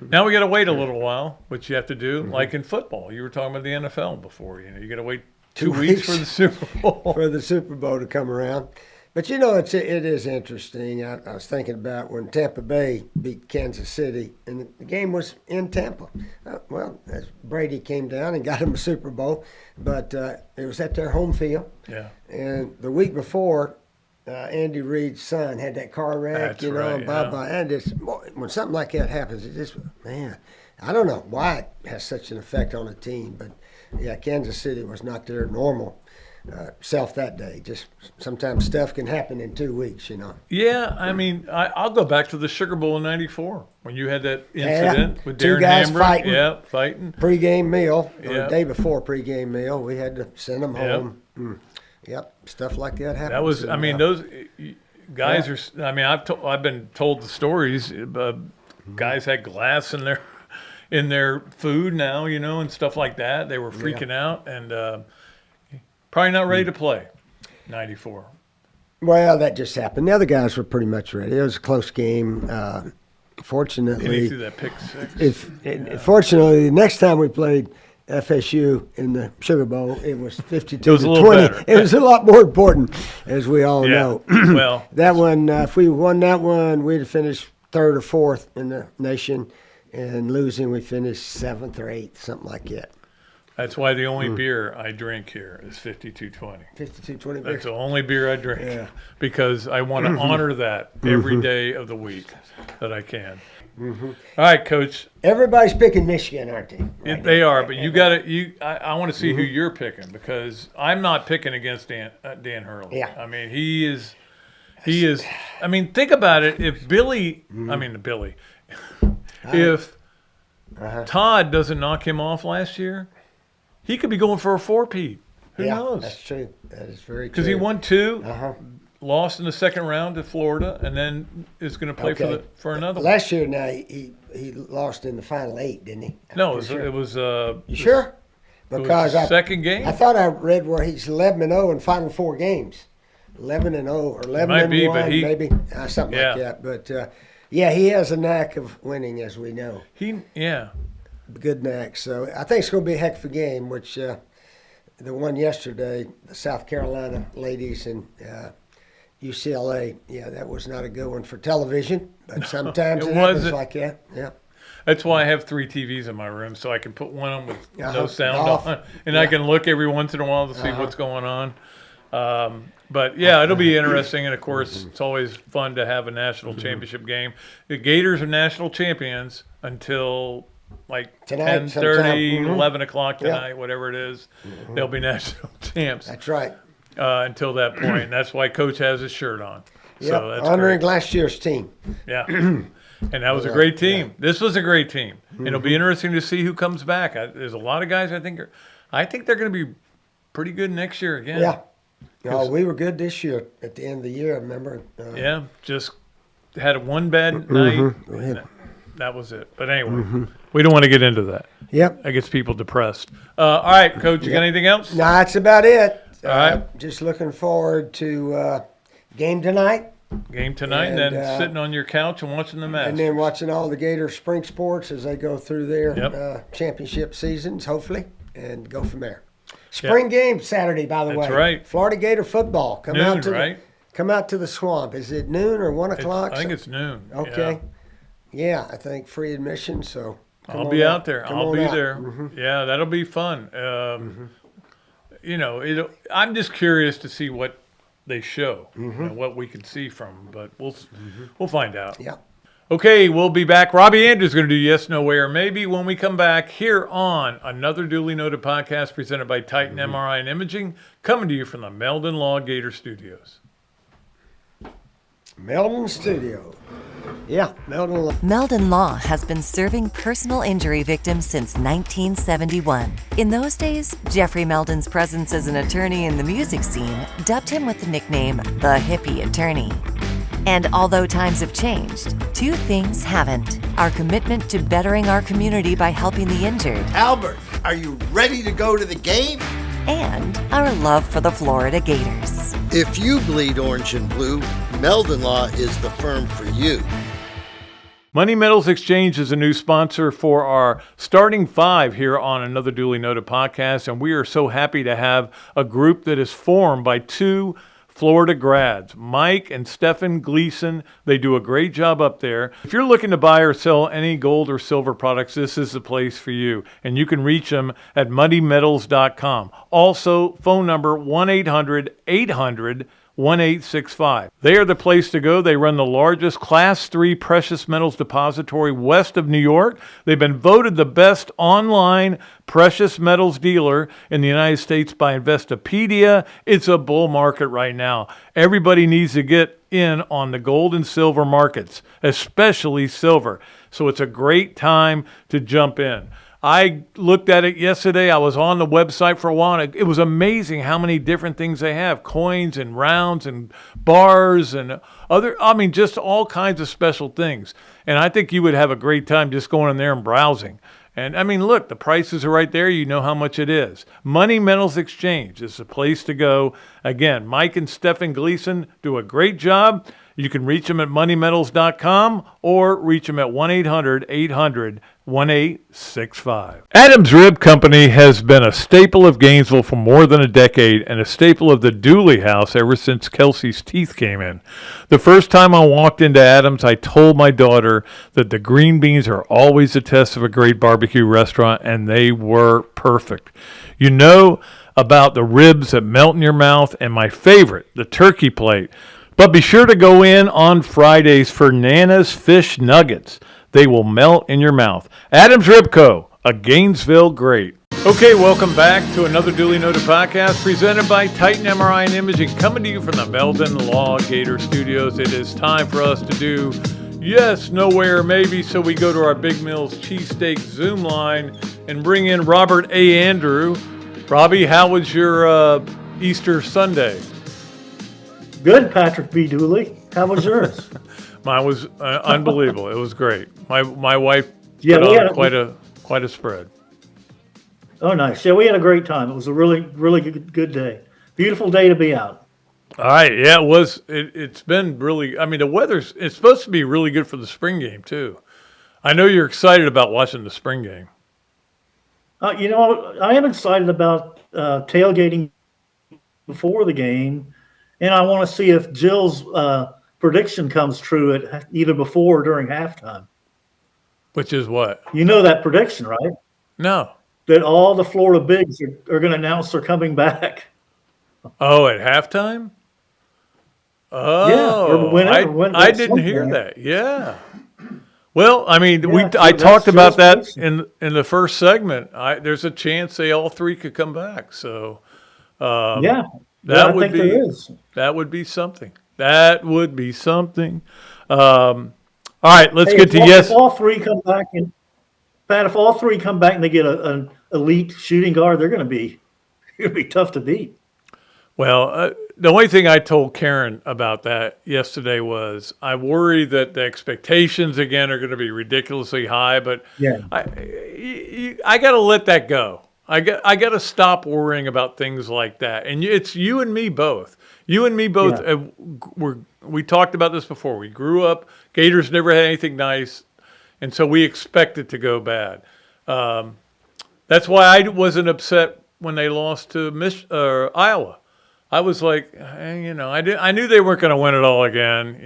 Speaker 1: now we got to wait a little while, which you have to do, like in football. You were talking about the NFL before. You got to wait 2 weeks for the Super Bowl.
Speaker 2: For the Super Bowl to come around. But it is interesting. I was thinking about when Tampa Bay beat Kansas City, and the game was in Tampa. As Brady came down and got them a Super Bowl, but it was at their home field.
Speaker 1: Yeah.
Speaker 2: And the week before, Andy Reid's son had that car wreck,
Speaker 1: That's right,
Speaker 2: and blah. And when something like that happens, I don't know why it has such an effect on a team, but yeah, Kansas City was not their normal self that day. Just sometimes stuff can happen in 2 weeks,
Speaker 1: Yeah, I mean, I'll go back to the Sugar Bowl in '94 when you had that incident with
Speaker 2: two
Speaker 1: Darren
Speaker 2: guys
Speaker 1: Hambrick.
Speaker 2: fighting.
Speaker 1: Yeah, fighting.
Speaker 2: Pre-game meal, or
Speaker 1: Yeah.
Speaker 2: the day before pre-game meal, we had to send them
Speaker 1: Yep.
Speaker 2: home. Yep, stuff like that happens.
Speaker 1: That was,
Speaker 2: And,
Speaker 1: I mean, those guys are. I mean, I've been told the stories. Guys had glass in their food now, and stuff like that. They were freaking out and probably not ready to play. '94.
Speaker 2: Well, that just happened. The other guys were pretty much ready. It was a close game.
Speaker 1: And he
Speaker 2: Fortunately,
Speaker 1: threw that pick six.
Speaker 2: fortunately, the next time we played FSU in the Sugar Bowl, it was 52
Speaker 1: It was a
Speaker 2: to
Speaker 1: little
Speaker 2: 20.
Speaker 1: better.
Speaker 2: It was a lot more important, as we all
Speaker 1: Yeah.
Speaker 2: know.
Speaker 1: Well,
Speaker 2: That one, if we won that one, we'd have finished 3rd or 4th in the nation, and losing, we finished 7th or 8th, something like that.
Speaker 1: that's why the only beer I drink here is 5220.
Speaker 2: 52-20.
Speaker 1: That's the only beer I drink
Speaker 2: Yeah.
Speaker 1: because I want to honor that every day of the week that I can. All right, Coach.
Speaker 2: Everybody's picking Michigan, aren't they? Right
Speaker 1: They
Speaker 2: now.
Speaker 1: are, but you got to. I want to see who you're picking because I'm not picking against Dan Hurley.
Speaker 2: Yeah.
Speaker 1: I mean, he is. I mean, think about it. If Billy, if Todd doesn't knock him off last year, he could be going for a 4-peat. Who knows?
Speaker 2: That's true. That is very true.
Speaker 1: Because he won 2,
Speaker 2: Uh-huh.
Speaker 1: lost in the second round to Florida, and then is going to play for another one.
Speaker 2: Last year, now he lost in the final 8, didn't he?
Speaker 1: No,
Speaker 2: I'm pretty
Speaker 1: it was.
Speaker 2: You sure?
Speaker 1: It was
Speaker 2: Because
Speaker 1: the second game.
Speaker 2: I thought I read where he's 11-0 in final 4 games. 11-0 or 11-1,
Speaker 1: might be, but
Speaker 2: maybe something like that. But he has a knack of winning, as we know. Good knack. So I think it's going to be a heck of a game. Which the one yesterday, the South Carolina ladies and UCLA. Yeah, that was not a good one for television, but sometimes
Speaker 1: It
Speaker 2: it happens
Speaker 1: wasn't.
Speaker 2: like that. Yeah.
Speaker 1: That's why I have 3 TVs in my room, so I can put one on with no sound
Speaker 2: off.
Speaker 1: on, and I can look every once in a while to see what's going on. But yeah, it'll be interesting, and of course, it's always fun to have a national championship game. The Gators are national champions until like
Speaker 2: Tonight,
Speaker 1: 10:30,
Speaker 2: sometime.
Speaker 1: 11 o'clock tonight, whatever it is. They'll be national champs
Speaker 2: That's right.
Speaker 1: until that point, and that's why Coach has his shirt on.
Speaker 2: Yep.
Speaker 1: So that's
Speaker 2: Honoring
Speaker 1: great.
Speaker 2: last year's team.
Speaker 1: Yeah. And that was a great team. This was a great team. And it'll be interesting to see who comes back. There's a lot of guys I think they're going to be pretty good next year again.
Speaker 2: Yeah. No, we were good this year at the end of the year, I remember.
Speaker 1: Yeah, just had one bad night. And that was it. But anyway, we don't want to get into that.
Speaker 2: Yep.
Speaker 1: That gets people depressed. All right, Coach, you got anything else?
Speaker 2: No, that's about it.
Speaker 1: All right.
Speaker 2: Just looking forward to game tonight.
Speaker 1: Game tonight, and
Speaker 2: And,
Speaker 1: then sitting on your couch and watching the match.
Speaker 2: And then watching all the Gator spring sports as they go through their
Speaker 1: Yep.
Speaker 2: championship seasons, hopefully, and go from there. Spring game Saturday, by the way.
Speaker 1: That's right.
Speaker 2: Florida Gator football. Come
Speaker 1: Noon,
Speaker 2: out to
Speaker 1: right?
Speaker 2: come out to the swamp. Is it noon or 1 o'clock?
Speaker 1: I think it's noon.
Speaker 2: Okay. Yeah, I think free admission. So come
Speaker 1: I'll
Speaker 2: on
Speaker 1: be out there.
Speaker 2: Come
Speaker 1: I'll
Speaker 2: on
Speaker 1: be
Speaker 2: out.
Speaker 1: there. Yeah, that'll be fun. You know, I'm just curious to see what they show, you know, what we can see from them, but we'll find out.
Speaker 2: Yeah.
Speaker 1: Okay, we'll be back. Robbie Andrews is going to do Yes, No, Where, Maybe when we come back here on another duly noted podcast presented by Titan MRI and Imaging, coming to you from the Meldon Law Gator Studios.
Speaker 2: Meldon Studio. Yeah, Meldon Law.
Speaker 4: Meldon Law has been serving personal injury victims since 1971. In those days, Jeffrey Meldon's presence as an attorney in the music scene dubbed him with the nickname the Hippie Attorney. And although times have changed, 2 things haven't: our commitment to bettering our community by helping the injured,
Speaker 5: Albert, are you ready to go to the game?
Speaker 4: and our love for the Florida Gators.
Speaker 5: If you bleed orange and blue, Meldon Law is the firm for you.
Speaker 1: Money Metals Exchange is a new sponsor for our Starting 5 here on another duly noted podcast, and we are so happy to have a group that is formed by 2 Florida grads, Mike and Stephen Gleason. They do a great job up there. If you're looking to buy or sell any gold or silver products, this is the place for you. And you can reach them at muddymetals.com. Also, phone number 1-800-800-1865. They are the place to go. They run the largest Class 3 precious metals depository west of New York. They've been voted the best online precious metals dealer in the United States by Investopedia. It's a bull market right now. Everybody needs to get in on the gold and silver markets, especially silver. So it's a great time to jump in. I looked at it yesterday. I was on the website for a while, and it was amazing how many different things they have. Coins and rounds and bars and just all kinds of special things. And I think you would have a great time just going in there and browsing. And look, the prices are right there. You know how much it is. Money Metals Exchange is the place to go. Again, Mike and Stephen Gleason do a great job. You can reach them at moneymetals.com or reach them at 1-800-800-1865. Adams Rib Company has been a staple of Gainesville for more than a decade and a staple of the Dooley house ever since Kelsey's teeth came in. The first time I walked into Adams, I told my daughter that the green beans are always a test of a great barbecue restaurant, and they were perfect. You know about the ribs that melt in your mouth, and my favorite, the turkey plate. But be sure to go in on Fridays for Nana's Fish Nuggets. They will melt in your mouth. Adams Rib Co., a Gainesville great. Okay, welcome back to another duly noted podcast presented by Titan MRI and Imaging, coming to you from the Meldon Law Gator Studios. It is time for us to do Yes, Nowhere, Maybe. So we go to our Big Mills Cheesesteaks Zoom line and bring in Robert A. Andrew. Robbie, how was your Easter Sunday?
Speaker 6: Good, Patrick B. Dooley. How was yours?
Speaker 1: Mine was unbelievable. It was great. My wife
Speaker 6: Yeah,
Speaker 1: put
Speaker 6: we
Speaker 1: on
Speaker 6: had
Speaker 1: quite a spread.
Speaker 6: Oh, nice. Yeah, we had a great time. It was a really, really good day. Beautiful day to be out.
Speaker 1: All right, yeah, it was. It's been really. It's supposed to be really good for the spring game too. I know you're excited about watching the spring game.
Speaker 6: I am excited about tailgating before the game, and I want to see if Jill's prediction comes true at either before or during halftime.
Speaker 1: Which is what?
Speaker 6: You know that prediction, right?
Speaker 1: No.
Speaker 6: That all the Florida bigs are going to announce they're coming back.
Speaker 1: Oh, at halftime?
Speaker 6: Yeah, or
Speaker 1: Oh,
Speaker 6: whenever,
Speaker 1: I
Speaker 6: at
Speaker 1: didn't
Speaker 6: some
Speaker 1: hear
Speaker 6: point.
Speaker 1: that. Yeah. Well, I mean,
Speaker 6: Yeah,
Speaker 1: I
Speaker 6: so
Speaker 1: talked
Speaker 6: that's
Speaker 1: about that
Speaker 6: jurisdiction.
Speaker 1: in the first segment. There's a chance they all three could come back. So
Speaker 6: Yeah,
Speaker 1: that
Speaker 6: I
Speaker 1: would
Speaker 6: think there
Speaker 1: be
Speaker 6: is.
Speaker 1: that would be something. That would be something. All right, let's
Speaker 6: Hey,
Speaker 1: get to yes.
Speaker 6: if all three come back and Pat, if all three come back and they get an elite shooting guard, they're going to be tough to beat.
Speaker 1: Well, the only thing I told Karen about that yesterday was I worry that the expectations again are going to be ridiculously high, but
Speaker 6: Yeah.
Speaker 1: I got to let that go. I got to stop worrying about things like that. And it's you and me both. You and me both.
Speaker 6: Yeah.
Speaker 1: We talked about this before. We grew up. Gators never had anything nice, and so we expect it to go bad. That's why I wasn't upset when they lost to Iowa. I was like, I knew they weren't going to win it all again,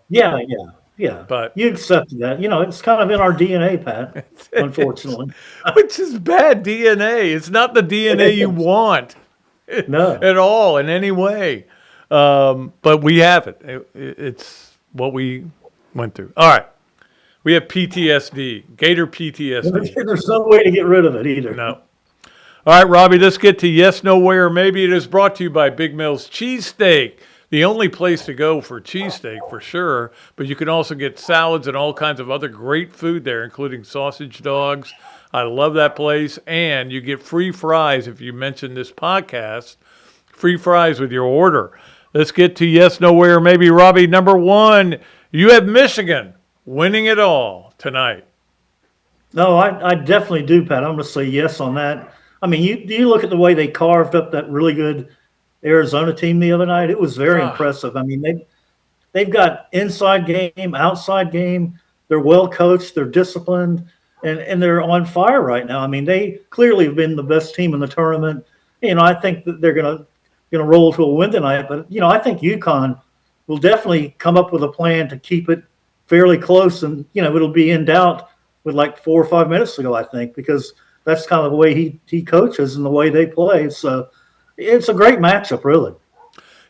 Speaker 6: Yeah.
Speaker 1: But
Speaker 6: You accepted that. It's kind of in our DNA, Pat, unfortunately.
Speaker 1: which is bad DNA. It's not the DNA you want
Speaker 6: No.
Speaker 1: at all in any way. But we have it. It's what we went through. All right. We have PTSD, Gator PTSD.
Speaker 6: There's no way to get rid of it either.
Speaker 1: No. All right, Robbie, let's get to yes, no, where, maybe. It is brought to you by Big Mill's Cheesesteak, the only place to go for cheesesteak for sure. But you can also get salads and all kinds of other great food there, including sausage dogs. I love that place. And you get free fries if you mention this podcast, free fries with your order. Let's get to yes, no, where, maybe. Robbie, number one, you have Michigan winning it all tonight.
Speaker 6: No, I definitely do, Pat. I'm going to say yes on that. I mean, you look at the way they carved up that really good Arizona team the other night. It was very impressive. I mean, they've got inside game, outside game. They're well coached. They're disciplined, and they're on fire right now. I mean, they clearly have been the best team in the tournament. I think that they're gonna roll to a win tonight. But I think UConn will definitely come up with a plan to keep it fairly close, and it'll be in doubt with like 4 or 5 minutes to go. I think because that's kind of the way he coaches and the way they play. So it's a great matchup, really.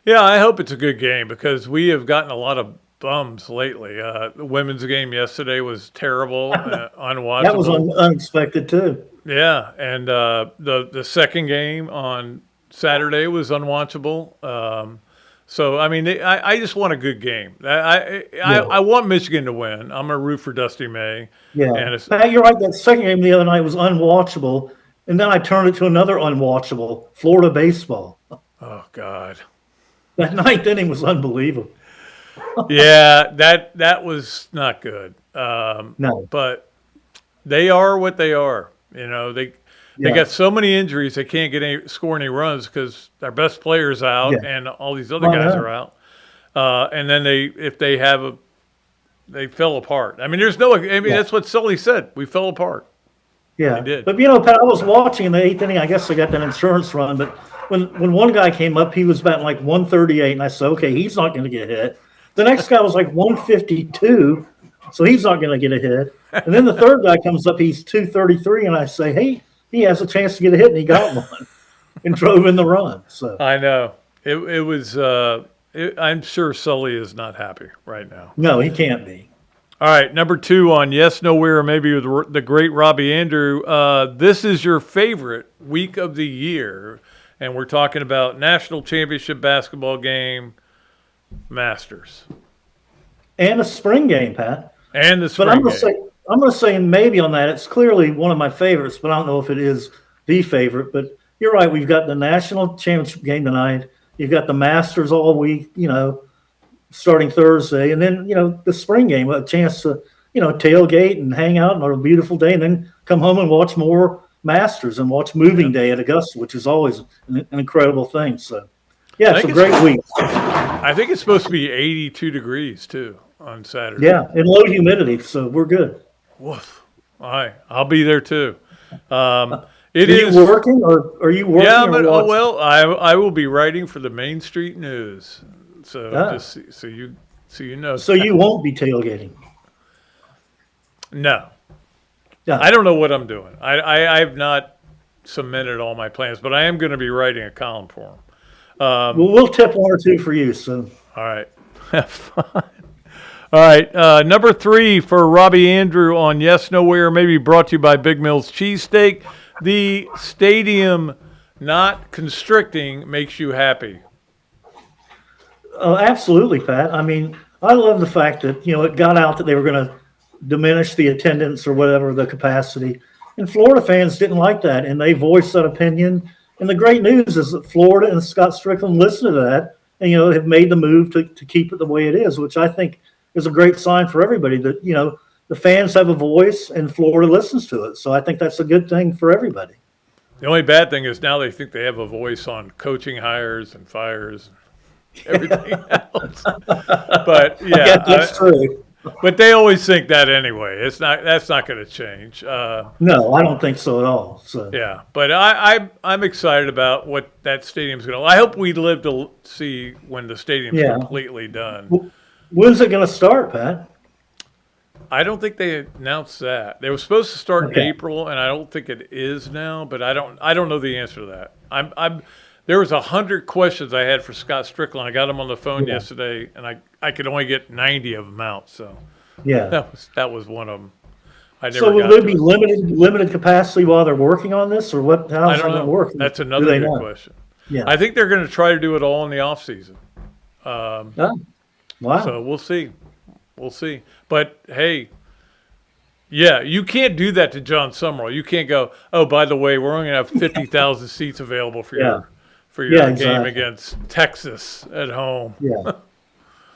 Speaker 1: Yeah, I hope it's a good game because we have gotten a lot of bums lately. The women's game yesterday was terrible, unwatchable.
Speaker 6: That was unexpected too.
Speaker 1: Yeah, and the second game on Saturday was unwatchable. So, I mean, I just want a good game. I want Michigan to win. I'm going to root for Dusty May.
Speaker 6: Yeah,
Speaker 1: and
Speaker 6: Pat, you're right. That second game the other night was unwatchable, and then I turned it to another unwatchable, Florida baseball.
Speaker 1: Oh, God.
Speaker 6: That ninth inning was unbelievable.
Speaker 1: Yeah, that was not good.
Speaker 6: No.
Speaker 1: But they are what they are. They got so many injuries they can't score any runs because their best player's out and all these other guys are out. And then they fell apart. I mean, that's what Sully said. We fell apart.
Speaker 6: Yeah,
Speaker 1: they did.
Speaker 6: But Pat, I was watching in the eighth inning. I guess they got that insurance run. But when one guy came up, he was batting like 138, and I said, okay, he's not going to get hit. The next guy was like 152, so he's not going to get a hit. And then the third guy comes up, he's 233, and I say, hey, he has a chance to get a hit, and he got one and drove in the run. So
Speaker 1: I know it was. I'm sure Sully is not happy right now.
Speaker 6: No, he can't be.
Speaker 1: All right, number two on yes, no, where, maybe with the great Robbie Andrew. This is your favorite week of the year, and we're talking about national championship basketball game, Masters,
Speaker 6: and a spring game, Pat.
Speaker 1: And the spring
Speaker 6: but
Speaker 1: game.
Speaker 6: I'm going to say maybe on that. It's clearly one of my favorites, but I don't know if it is the favorite. But you're right. We've got the national championship game tonight. You've got the Masters all week, starting Thursday. And then, the spring game, a chance to, tailgate and hang out on a beautiful day and then come home and watch more Masters and watch moving day at Augusta, which is always an incredible thing. So, yeah, it's a great week.
Speaker 1: I think it's supposed to be 82 degrees, too, on Saturday.
Speaker 6: Yeah, and low humidity, so we're good.
Speaker 1: Woof. All right, I'll be there too.
Speaker 6: Are you working or are you working?
Speaker 1: Yeah, but I will be writing for the Main Street News. So just so you know.
Speaker 6: So you won't be tailgating.
Speaker 1: No,
Speaker 6: Yeah.
Speaker 1: I don't know what I'm doing. I've not cemented all my plans, but I am going to be writing a column for them.
Speaker 6: Well, we'll tip one or two for you. So
Speaker 1: All right. Have fun. All right. Number 3 for Robbie Andrew on Yes, Nowhere, maybe brought to you by Big Mill's Cheesesteak. The stadium not constricting makes you happy.
Speaker 6: oh, absolutely, Pat. I mean, I love the fact that it got out that they were going to diminish the attendance or whatever the capacity, and Florida fans didn't like that, and they voiced that opinion. And the great news is that Florida and Scott Strickland listened to that, and have made the move to keep it the way it is, which I think is a great sign for everybody that the fans have a voice and Florida listens to it. So I think that's a good thing for everybody.
Speaker 1: The only bad thing is now they think they have a voice on coaching hires and fires and everything else. But yeah,
Speaker 6: that's true.
Speaker 1: But they always think that anyway. That's not going to change.
Speaker 6: No, I don't think so at all. So
Speaker 1: Yeah, but I'm excited about what that stadium's going to. I hope we live to see when the stadium's completely done.
Speaker 6: When's it going to start, Pat?
Speaker 1: I don't think they announced that. They were supposed to start in April, and I don't think it is now. But I don't know the answer to that. There was 100 questions I had for Scott Strickland. I got him on the phone yesterday, and I could only get 90 of them out. So that was one of them.
Speaker 6: So will there be limited capacity while they're working on this, or what? How's that work?
Speaker 1: That's another good question.
Speaker 6: Yeah,
Speaker 1: I think they're going to try to do it all in the off season.
Speaker 6: Wow.
Speaker 1: So we'll see. But hey, you can't do that to John Summerall. You can't go, oh, by the way, we're only going to have 50,000 seats available for your game against Texas at home.
Speaker 6: Yeah,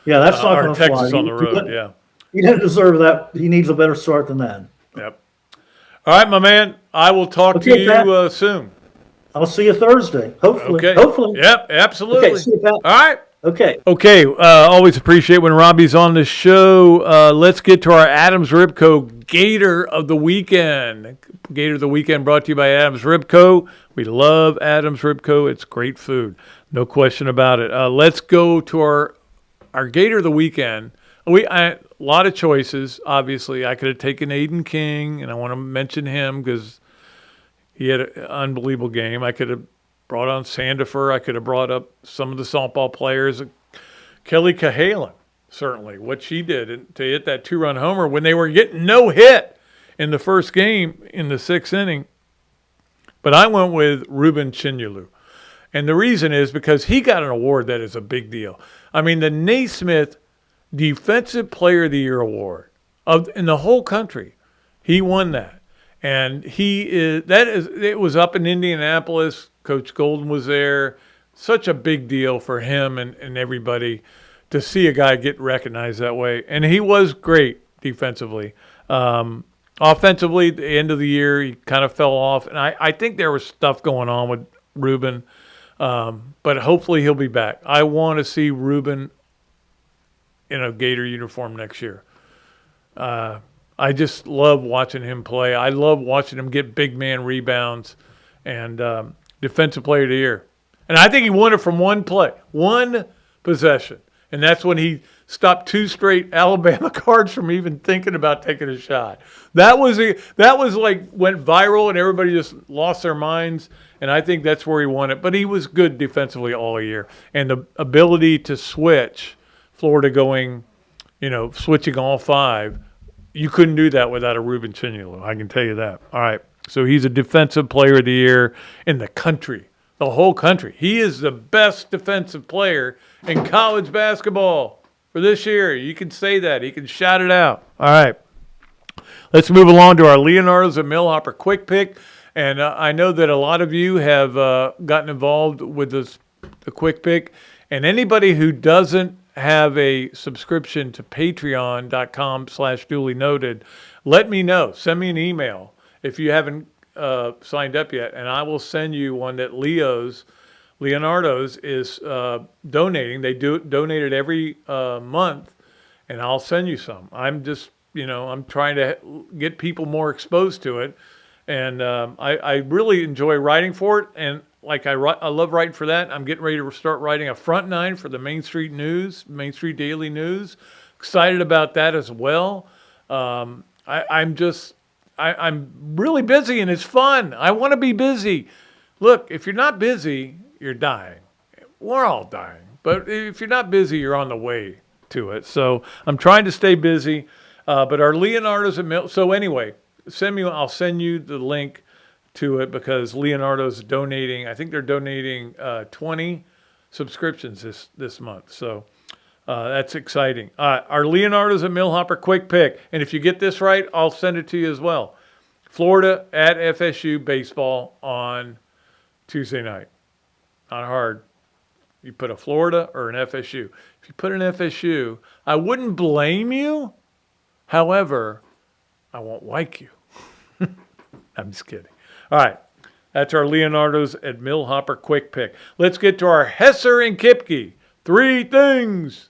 Speaker 6: that's not going to fly.
Speaker 1: Texas on the road.
Speaker 6: He didn't deserve that. He needs a better start than that.
Speaker 1: Yep. All right, my man. I will talk to you soon.
Speaker 6: I'll see you Thursday. Hopefully.
Speaker 1: Okay.
Speaker 6: Hopefully.
Speaker 1: Yep. Absolutely.
Speaker 6: Okay. See you, Pat.
Speaker 1: All right.
Speaker 6: Okay.
Speaker 1: Always appreciate when Robbie's on the show. Let's get to our Adams Ribco Gator of the Weekend. Gator of the Weekend brought to you by Adams Ribco. We love Adams Ribco. It's great food. No question about it. Let's go to our Gator of the Weekend. A lot of choices, obviously. I could have taken Aiden King, and I want to mention him because he had an unbelievable game. I could have brought on Sandifer. I could have brought up some of the softball players. Kelly Cahalan, certainly, what she did to hit that 2-run homer when they were getting no hit in the first game in the 6th inning. But I went with Ruben Chinyulu. And the reason is because he got an award that is a big deal. I mean, the Naismith Defensive Player of the Year award in the whole country, he won that. And it was up in Indianapolis. Coach Golden was there. Such a big deal for him and everybody to see a guy get recognized that way. And he was great defensively. Offensively, at the end of the year, he kind of fell off. And I think there was stuff going on with Ruben. But hopefully he'll be back. I want to see Ruben in a Gator uniform next year. I just love watching him play. I love watching him get big man rebounds and Defensive Player of the Year. And I think he won it from one possession. And that's when he stopped 2 straight Alabama cards from even thinking about taking a shot. That was like went viral and everybody just lost their minds. And I think that's where he won it. But he was good defensively all year. And the ability to switch, Florida going, switching all 5, you couldn't do that without a Ruben Chinyulu. I can tell you that. All right. So he's a Defensive Player of the Year in the country, the whole country. He is the best defensive player in college basketball for this year. You can say that. He can shout it out. All right. Let's move along to our Leonardo's and Millhopper Quick Pick. And I know that a lot of you have gotten involved with the Quick Pick. And anybody who doesn't have a subscription to patreon.com/Dooley Noted, let me know. Send me an email if you haven't signed up yet, and I will send you one that Leonardo's is donating. They donate it every month, and I'll send you some. I'm just, I'm trying to get people more exposed to it, and I really enjoy writing for it, and I love writing for that. I'm getting ready to start writing a front 9 for the Main Street Daily News. Excited about that as well. I'm just I'm really busy and it's fun. I want to be busy. Look, if you're not busy, you're dying. We're all dying. But if you're not busy, you're on the way to it. So I'm trying to stay busy. But our Leonardo's at so anyway, I'll send you the link to it because Leonardo's donating. I think they're donating 20 subscriptions this month. So that's exciting. Our Leonardo's at Millhopper quick pick. And if you get this right, I'll send it to you as well. Florida at FSU baseball on Tuesday night. Not hard. You put a Florida or an FSU. If you put an FSU, I wouldn't blame you. However, I won't like you. I'm just kidding. All right. That's our Leonardo's at Millhopper quick pick. Let's get to our Hesser and Kipke. 3 things.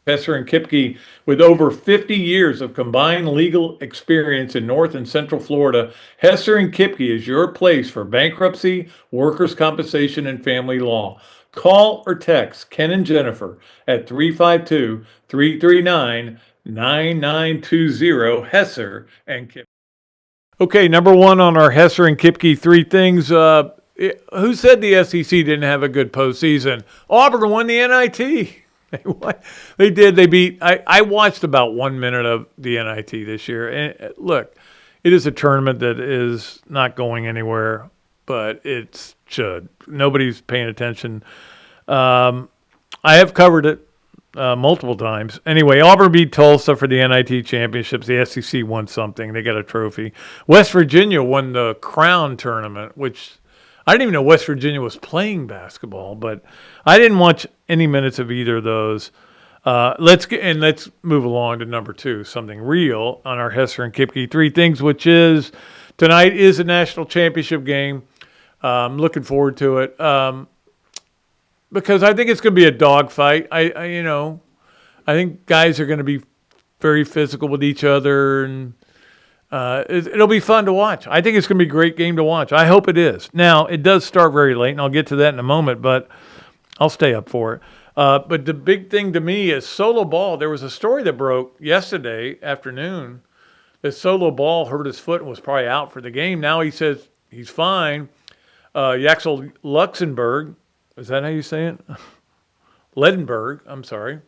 Speaker 1: Hesser and Kipke, with over 50 years of combined legal experience in North and Central Florida, Hesser and Kipke is your place for bankruptcy, workers' compensation, and family law. Call or text Ken and Jennifer at 352-339-9920, Hesser and Kipke. Okay, number 1 on our Hesser and Kipke 3 things. Who said the SEC didn't have a good postseason? Auburn won the NIT. They did. They beat. I watched about 1 minute of the NIT this year. And look, it is a tournament that is not going anywhere, but it should. Nobody's paying attention. I have covered it multiple times. Anyway, Auburn beat Tulsa for the NIT championships. The SEC won something. They got a trophy. West Virginia won the Crown tournament, which I didn't even know West Virginia was playing basketball, but I didn't watch any minutes of either of those. Let's move along to number 2, something real on our Hesser and Kipke 3 things, which is tonight is a national championship game. I'm looking forward to it because I think it's going to be a dogfight. I think guys are going to be very physical with each other, and it'll be fun to watch. I think it's going to be a great game to watch. I hope it is. Now, it does start very late, and I'll get to that in a moment, but I'll stay up for it. But the big thing to me is Solo Ball. There was a story that broke yesterday afternoon that Solo Ball hurt his foot and was probably out for the game. Now he says he's fine. Yaxel Luxembourg, is that how you say it? Ledenberg, I'm sorry.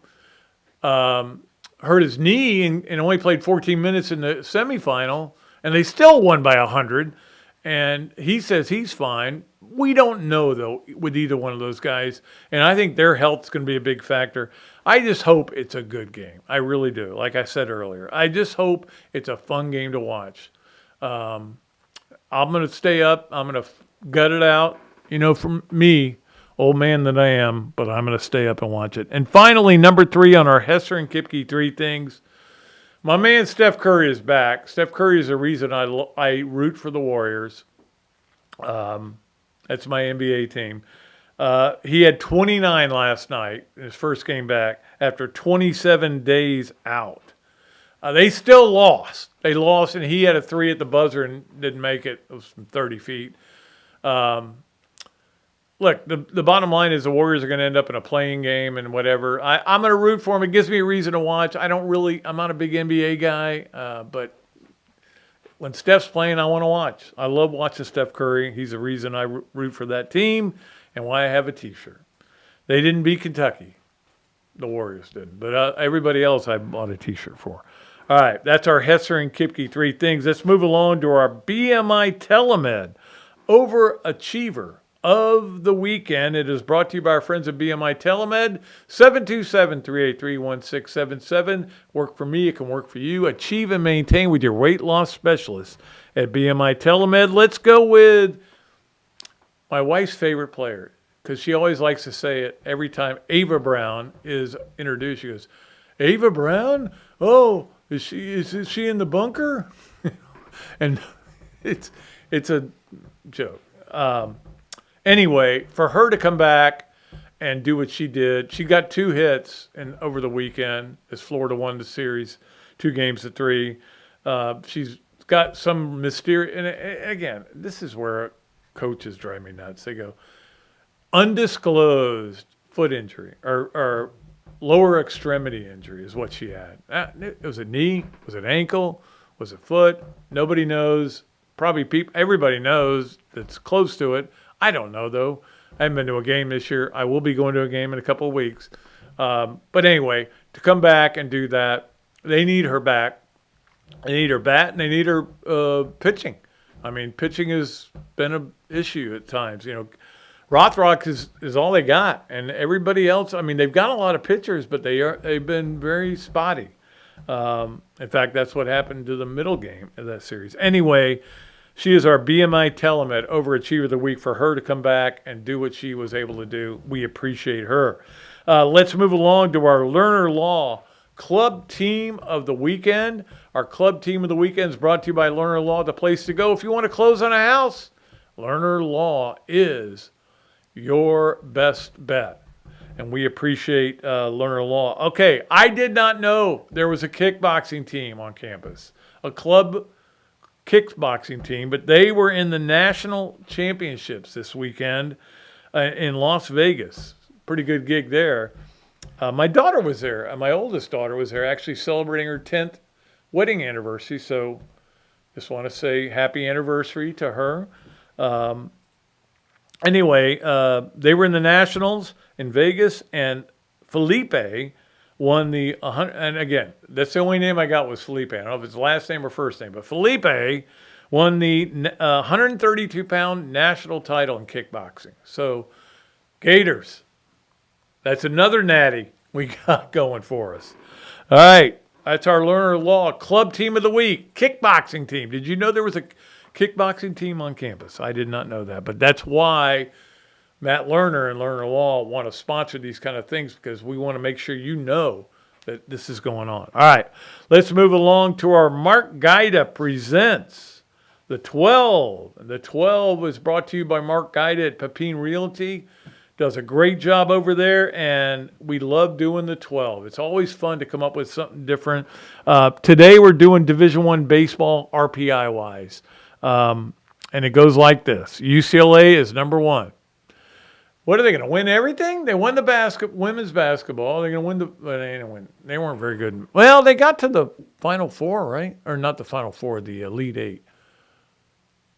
Speaker 1: Hurt his knee and only played 14 minutes in the semifinal, and they still won by 100. And he says he's fine. We don't know, though, with either one of those guys. And I think their health is going to be a big factor. I just hope it's a good game. I really do. Like I said earlier, I just hope it's a fun game to watch. I'm going to stay up. I'm going to gut it out, from me, old man that I am, but I'm going to stay up and watch it. And finally, number 3 on our Hesser and Kipke 3 things. My man Steph Curry is back. Steph Curry is the reason I root for the Warriors. That's my NBA team. He had 29 last night in his first game back after 27 days out. They still lost. They lost, and he had a 3 at the buzzer and didn't make it. It was from 30 feet. Look, the bottom line is the Warriors are going to end up in a playing game and whatever. I'm going to root for them. It gives me a reason to watch. I'm not a big NBA guy, but when Steph's playing, I want to watch. I love watching Steph Curry. He's the reason I root for that team and why I have a T-shirt. They didn't beat Kentucky. The Warriors didn't. But everybody else I bought a T-shirt for. All right, that's our Hesser and Kipke 3 things. Let's move along to our BMI TeleMed Overachiever of the weekend. It is brought to you by our friends at BMI TeleMed, 727-383-1677. Work for me, it can work for you. Achieve and maintain with your weight loss specialist at BMI TeleMed. Let's go with my wife's favorite player, because she always likes to say it every time Ava Brown is introduced. She goes, Ava Brown? Oh, is she in the bunker? And it's a joke. Anyway, for her to come back and do what she did, she got 2 hits over the weekend as Florida won the series 2-3. She's got some mysterious, and again, this is where coaches drive me nuts. They go, undisclosed foot injury or lower extremity injury is what she had. It was a knee, was it ankle, Was it foot? Nobody knows. Probably everybody knows that's close to it. I don't know, though. I haven't been to a game this year. I will be going to a game in a couple of weeks. But anyway, to come back and do that, they need her back. They need her bat, and they need her pitching. I mean, pitching has been an issue at times. Rothrock is all they got, and everybody else. I mean, they've got a lot of pitchers, but they've been very spotty. In fact, that's what happened to the middle game of that series. Anyway, she is our BMI TeleMed Overachiever of the Week. For her to come back and do what she was able to do, we appreciate her. Let's move along to our Learner Law Club Team of the Weekend. Our Club Team of the Weekend is brought to you by Learner Law, the place to go if you want to close on a house. Learner Law is your best bet, and we appreciate Learner Law. Okay, I did not know there was a kickboxing team on campus, a club kickboxing team, but they were in the national championships this weekend in Las Vegas. Pretty good gig there. My daughter was there. My oldest daughter was there, actually celebrating her 10th wedding anniversary. So just want to say happy anniversary to her. Anyway, they were in the Nationals in Vegas, and Felipe won the 100. And again, that's the only name I got was Felipe. I don't know if it's last name or first name, but Felipe won the 132-pound national title in kickboxing. So, Gators, that's another natty we got going for us. All right, that's our Learner Law Club Team of the Week, kickboxing team. Did you know there was a kickboxing team on campus? I did not know that, but that's why Matt Lerner and Learner Law want to sponsor these kind of things, because we want to make sure you know that this is going on. All right, let's move along to our Mark Gaida Presents the 12. The 12 was brought to you by Mark Gaida at Pepin Realty. Does a great job over there, and we love doing the 12. It's always fun to come up with something different. Today we're doing Division I baseball RPI-wise, and it goes like this. UCLA is number 1. What are they going to win? Everything? They won the women's basketball. They're going to win well, they didn't win. They weren't very good. Well, they got to the Final Four, right? Or not the Final Four, the Elite Eight.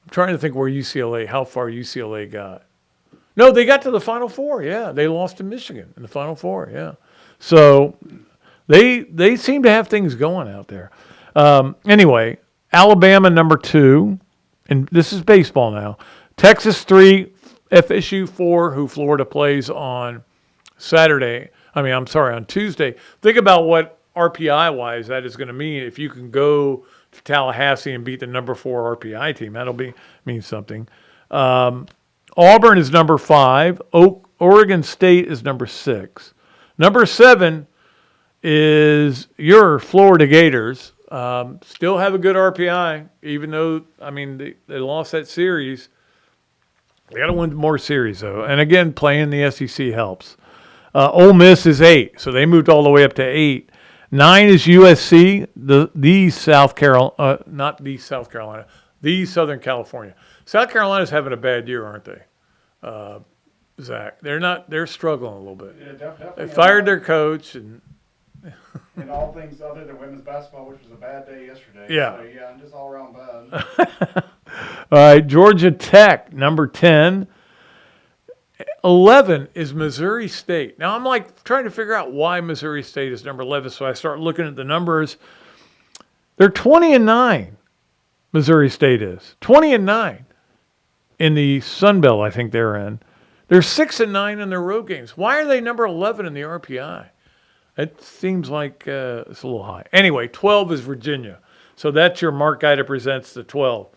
Speaker 1: I'm trying to think how far UCLA got. No, they got to the Final Four, yeah. They lost to Michigan in the Final Four, yeah. So they seem to have things going out there. Anyway, Alabama number 2, and this is baseball now. Texas 3, FSU 4, who Florida plays on on Tuesday. Think about what RPI-wise that is going to mean if you can go to Tallahassee and beat the number 4 RPI team. That'll mean something. Auburn is number 5. Oregon State is number 6. Number 7 is your Florida Gators. Still have a good RPI, even though, they lost that series. They got to win more series, though. And again, playing the SEC helps. Ole Miss is 8, so they moved all the way up to 8. 9 is USC, the Southern California. South Carolina's having a bad year, aren't they? Zach, they're struggling a little bit.
Speaker 7: Yeah, definitely.
Speaker 1: They fired their coach and
Speaker 7: all things other than women's basketball, which was a bad day yesterday.
Speaker 1: Yeah.
Speaker 7: So, I'm just all around bad.
Speaker 1: All right, Georgia Tech, number 10. 11 is Missouri State. Now, I'm trying to figure out why Missouri State is number 11, so I start looking at the numbers. They're 20-9, Missouri State is. 20-9 in the Sun Belt, I think they're in. They're 6-9 in their road games. Why are they number 11 in the RPI? It seems like it's a little high. Anyway, 12 is Virginia. So that's your Mark Gaida Presents the 12.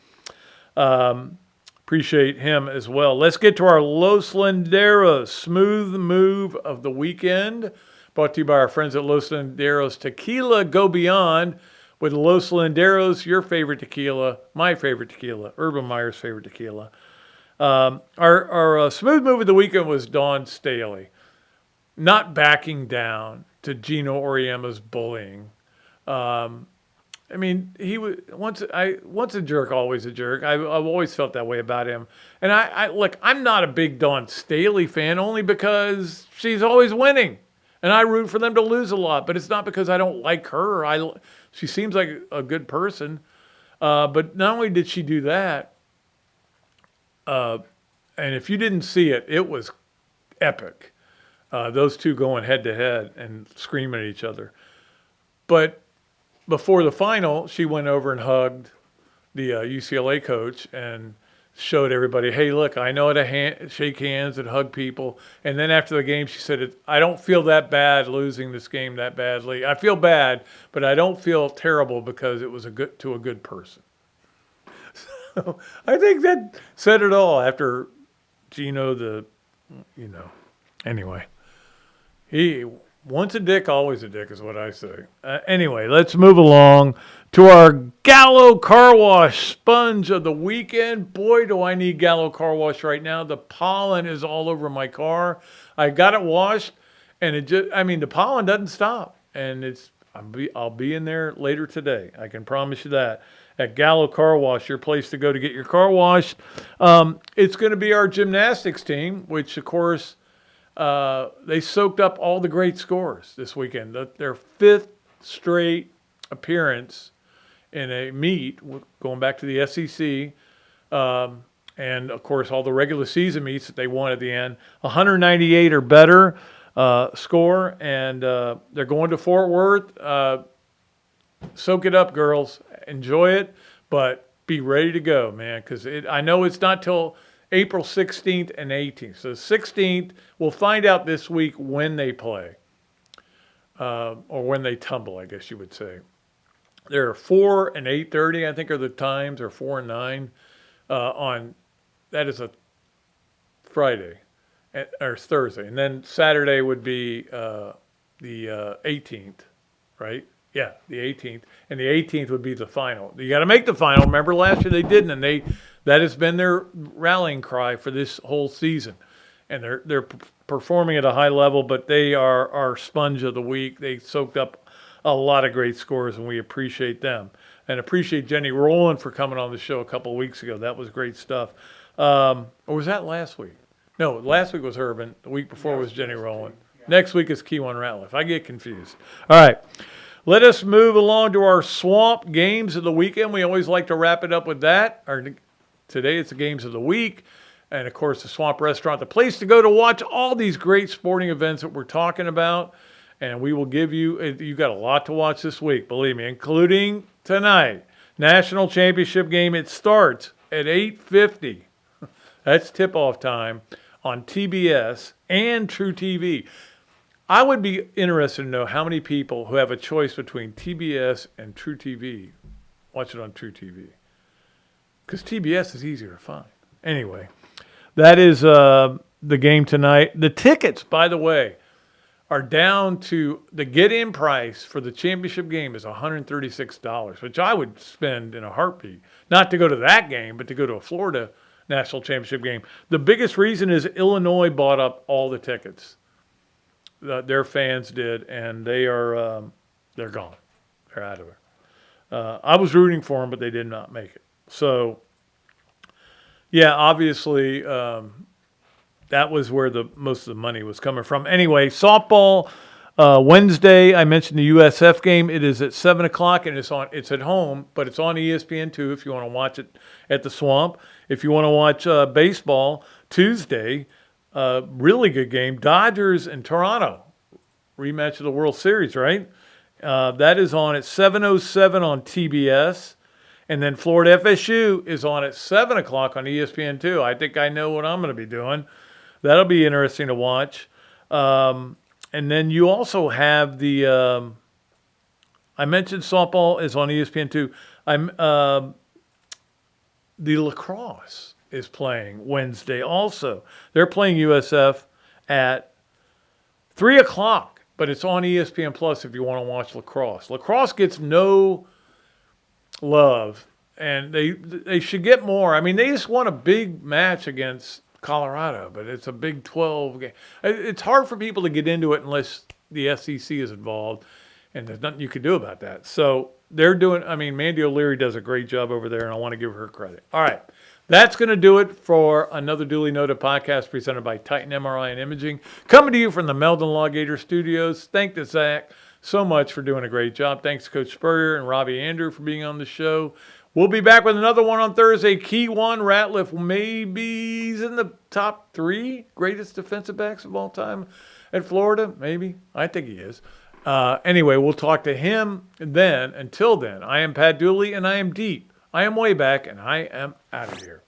Speaker 1: Appreciate him as well. Let's get to our Los Landeros Smooth Move of the Weekend. Brought to you by our friends at Los Landeros Tequila. Go beyond with Los Landeros, your favorite tequila, my favorite tequila, Urban Meyer's favorite tequila. Our Smooth Move of the Weekend was Dawn Staley. Not backing down to Gino Oriema's bullying. He was once a jerk, always a jerk. I've always felt that way about him. And I'm not a big Dawn Staley fan, only because she's always winning, and I root for them to lose a lot. But it's not because I don't like her. She seems like a good person. But not only did she do that, and if you didn't see it, it was epic. Those two going head to head and screaming at each other. But before the final, she went over and hugged the UCLA coach and showed everybody, hey, look, I know how to shake hands and hug people. And then after the game, she said, I don't feel that bad losing this game that badly. I feel bad, but I don't feel terrible because it was to a good person. So I think that said it all after Gino, anyway. He once a dick, always a dick is what I say. Anyway, let's move along to our Gallo Car Wash sponge of the weekend. Boy, do I need Gallo Car Wash right now. The pollen is all over my car. I got it washed, and the pollen doesn't stop. And I'll be in there later today. I can promise you that. At Gallo Car Wash, your place to go to get your car washed. It's going to be our gymnastics team, which, of course, they soaked up all the great scores this weekend. Their fifth straight appearance in a meet, going back to the SEC, and, of course, all the regular season meets that they won at the end. 198 or better score, and they're going to Fort Worth. Soak it up, girls. Enjoy it, but be ready to go, man, because I know it's not till April 16th and 18th. So 16th, we'll find out this week when they play, or when they tumble, I guess you would say. There are 4 and 8:30, I think, are the times, or 4 and 9 that is a Friday or Thursday, and then Saturday would be the 18th, right? Yeah, the 18th, and the 18th would be the final. You got to make the final. Remember last year they didn't, and that has been their rallying cry for this whole season, and they're performing at a high level. But they are our sponge of the week. They soaked up a lot of great scores, and we appreciate them, and appreciate Jenny Rowland for coming on the show a couple of weeks ago. That was great stuff. Or was that last week? No, last week was Urban. The week before was Jenny Rowland. Next week is Keyone Ratliff. I get confused. All right. Let us move along to our Swamp Games of the Weekend. We always like to wrap it up with that. Today it's the Games of the Week. And, of course, the Swamp Restaurant, the place to go to watch all these great sporting events that we're talking about. And we will give you got a lot to watch this week, believe me, including tonight. National Championship game. It starts at 8:50. That's tip-off time on TBS and True TV. I would be interested to know how many people who have a choice between TBS and True TV watch it on True TV. Because TBS is easier to find. Anyway, that is the game tonight. The tickets, by the way, are down to the get-in price for the championship game is $136, which I would spend in a heartbeat. Not to go to that game, but to go to a Florida national championship game. The biggest reason is Illinois bought up all the tickets. Their fans did, and they're gone. They're out of it. I was rooting for them, but they did not make it. So, yeah, obviously that was where most of the money was coming from. Anyway, softball Wednesday. I mentioned the USF game. It is at 7 o'clock, and it's at home, but it's on ESPN2 if you want to watch it at the Swamp. If you want to watch baseball Tuesday. Really good game. Dodgers and Toronto. Rematch of the World Series, right? That is on at 7:07 on TBS. And then Florida FSU is on at 7 o'clock on ESPN2. I think I know what I'm going to be doing. That'll be interesting to watch. And then you also have the I mentioned softball is on ESPN2. The lacrosse is playing Wednesday also. They're playing USF at 3 o'clock, but it's on ESPN Plus if you want to watch lacrosse. Lacrosse gets no love, and they should get more. I mean, they just won a big match against Colorado, but it's a Big 12 game. It's hard for people to get into it unless the SEC is involved, and there's nothing you can do about that. So they're doing, Mandy O'Leary does a great job over there, and I want to give her credit. All right. That's going to do it for another Dooley Noted podcast presented by Titan MRI and Imaging. Coming to you from the Meldon Law Gator Studios. Thank to Zach so much for doing a great job. Thanks to Coach Spurrier and Robbie Andrew for being on the show. We'll be back with another one on Thursday. Key one, Ratliff, maybe he's in the top 3 greatest defensive backs of all time at Florida. Maybe. I think he is. Anyway, we'll talk to him then. Until then, I am Pat Dooley, and I am deep. I am way back, and I am out of here.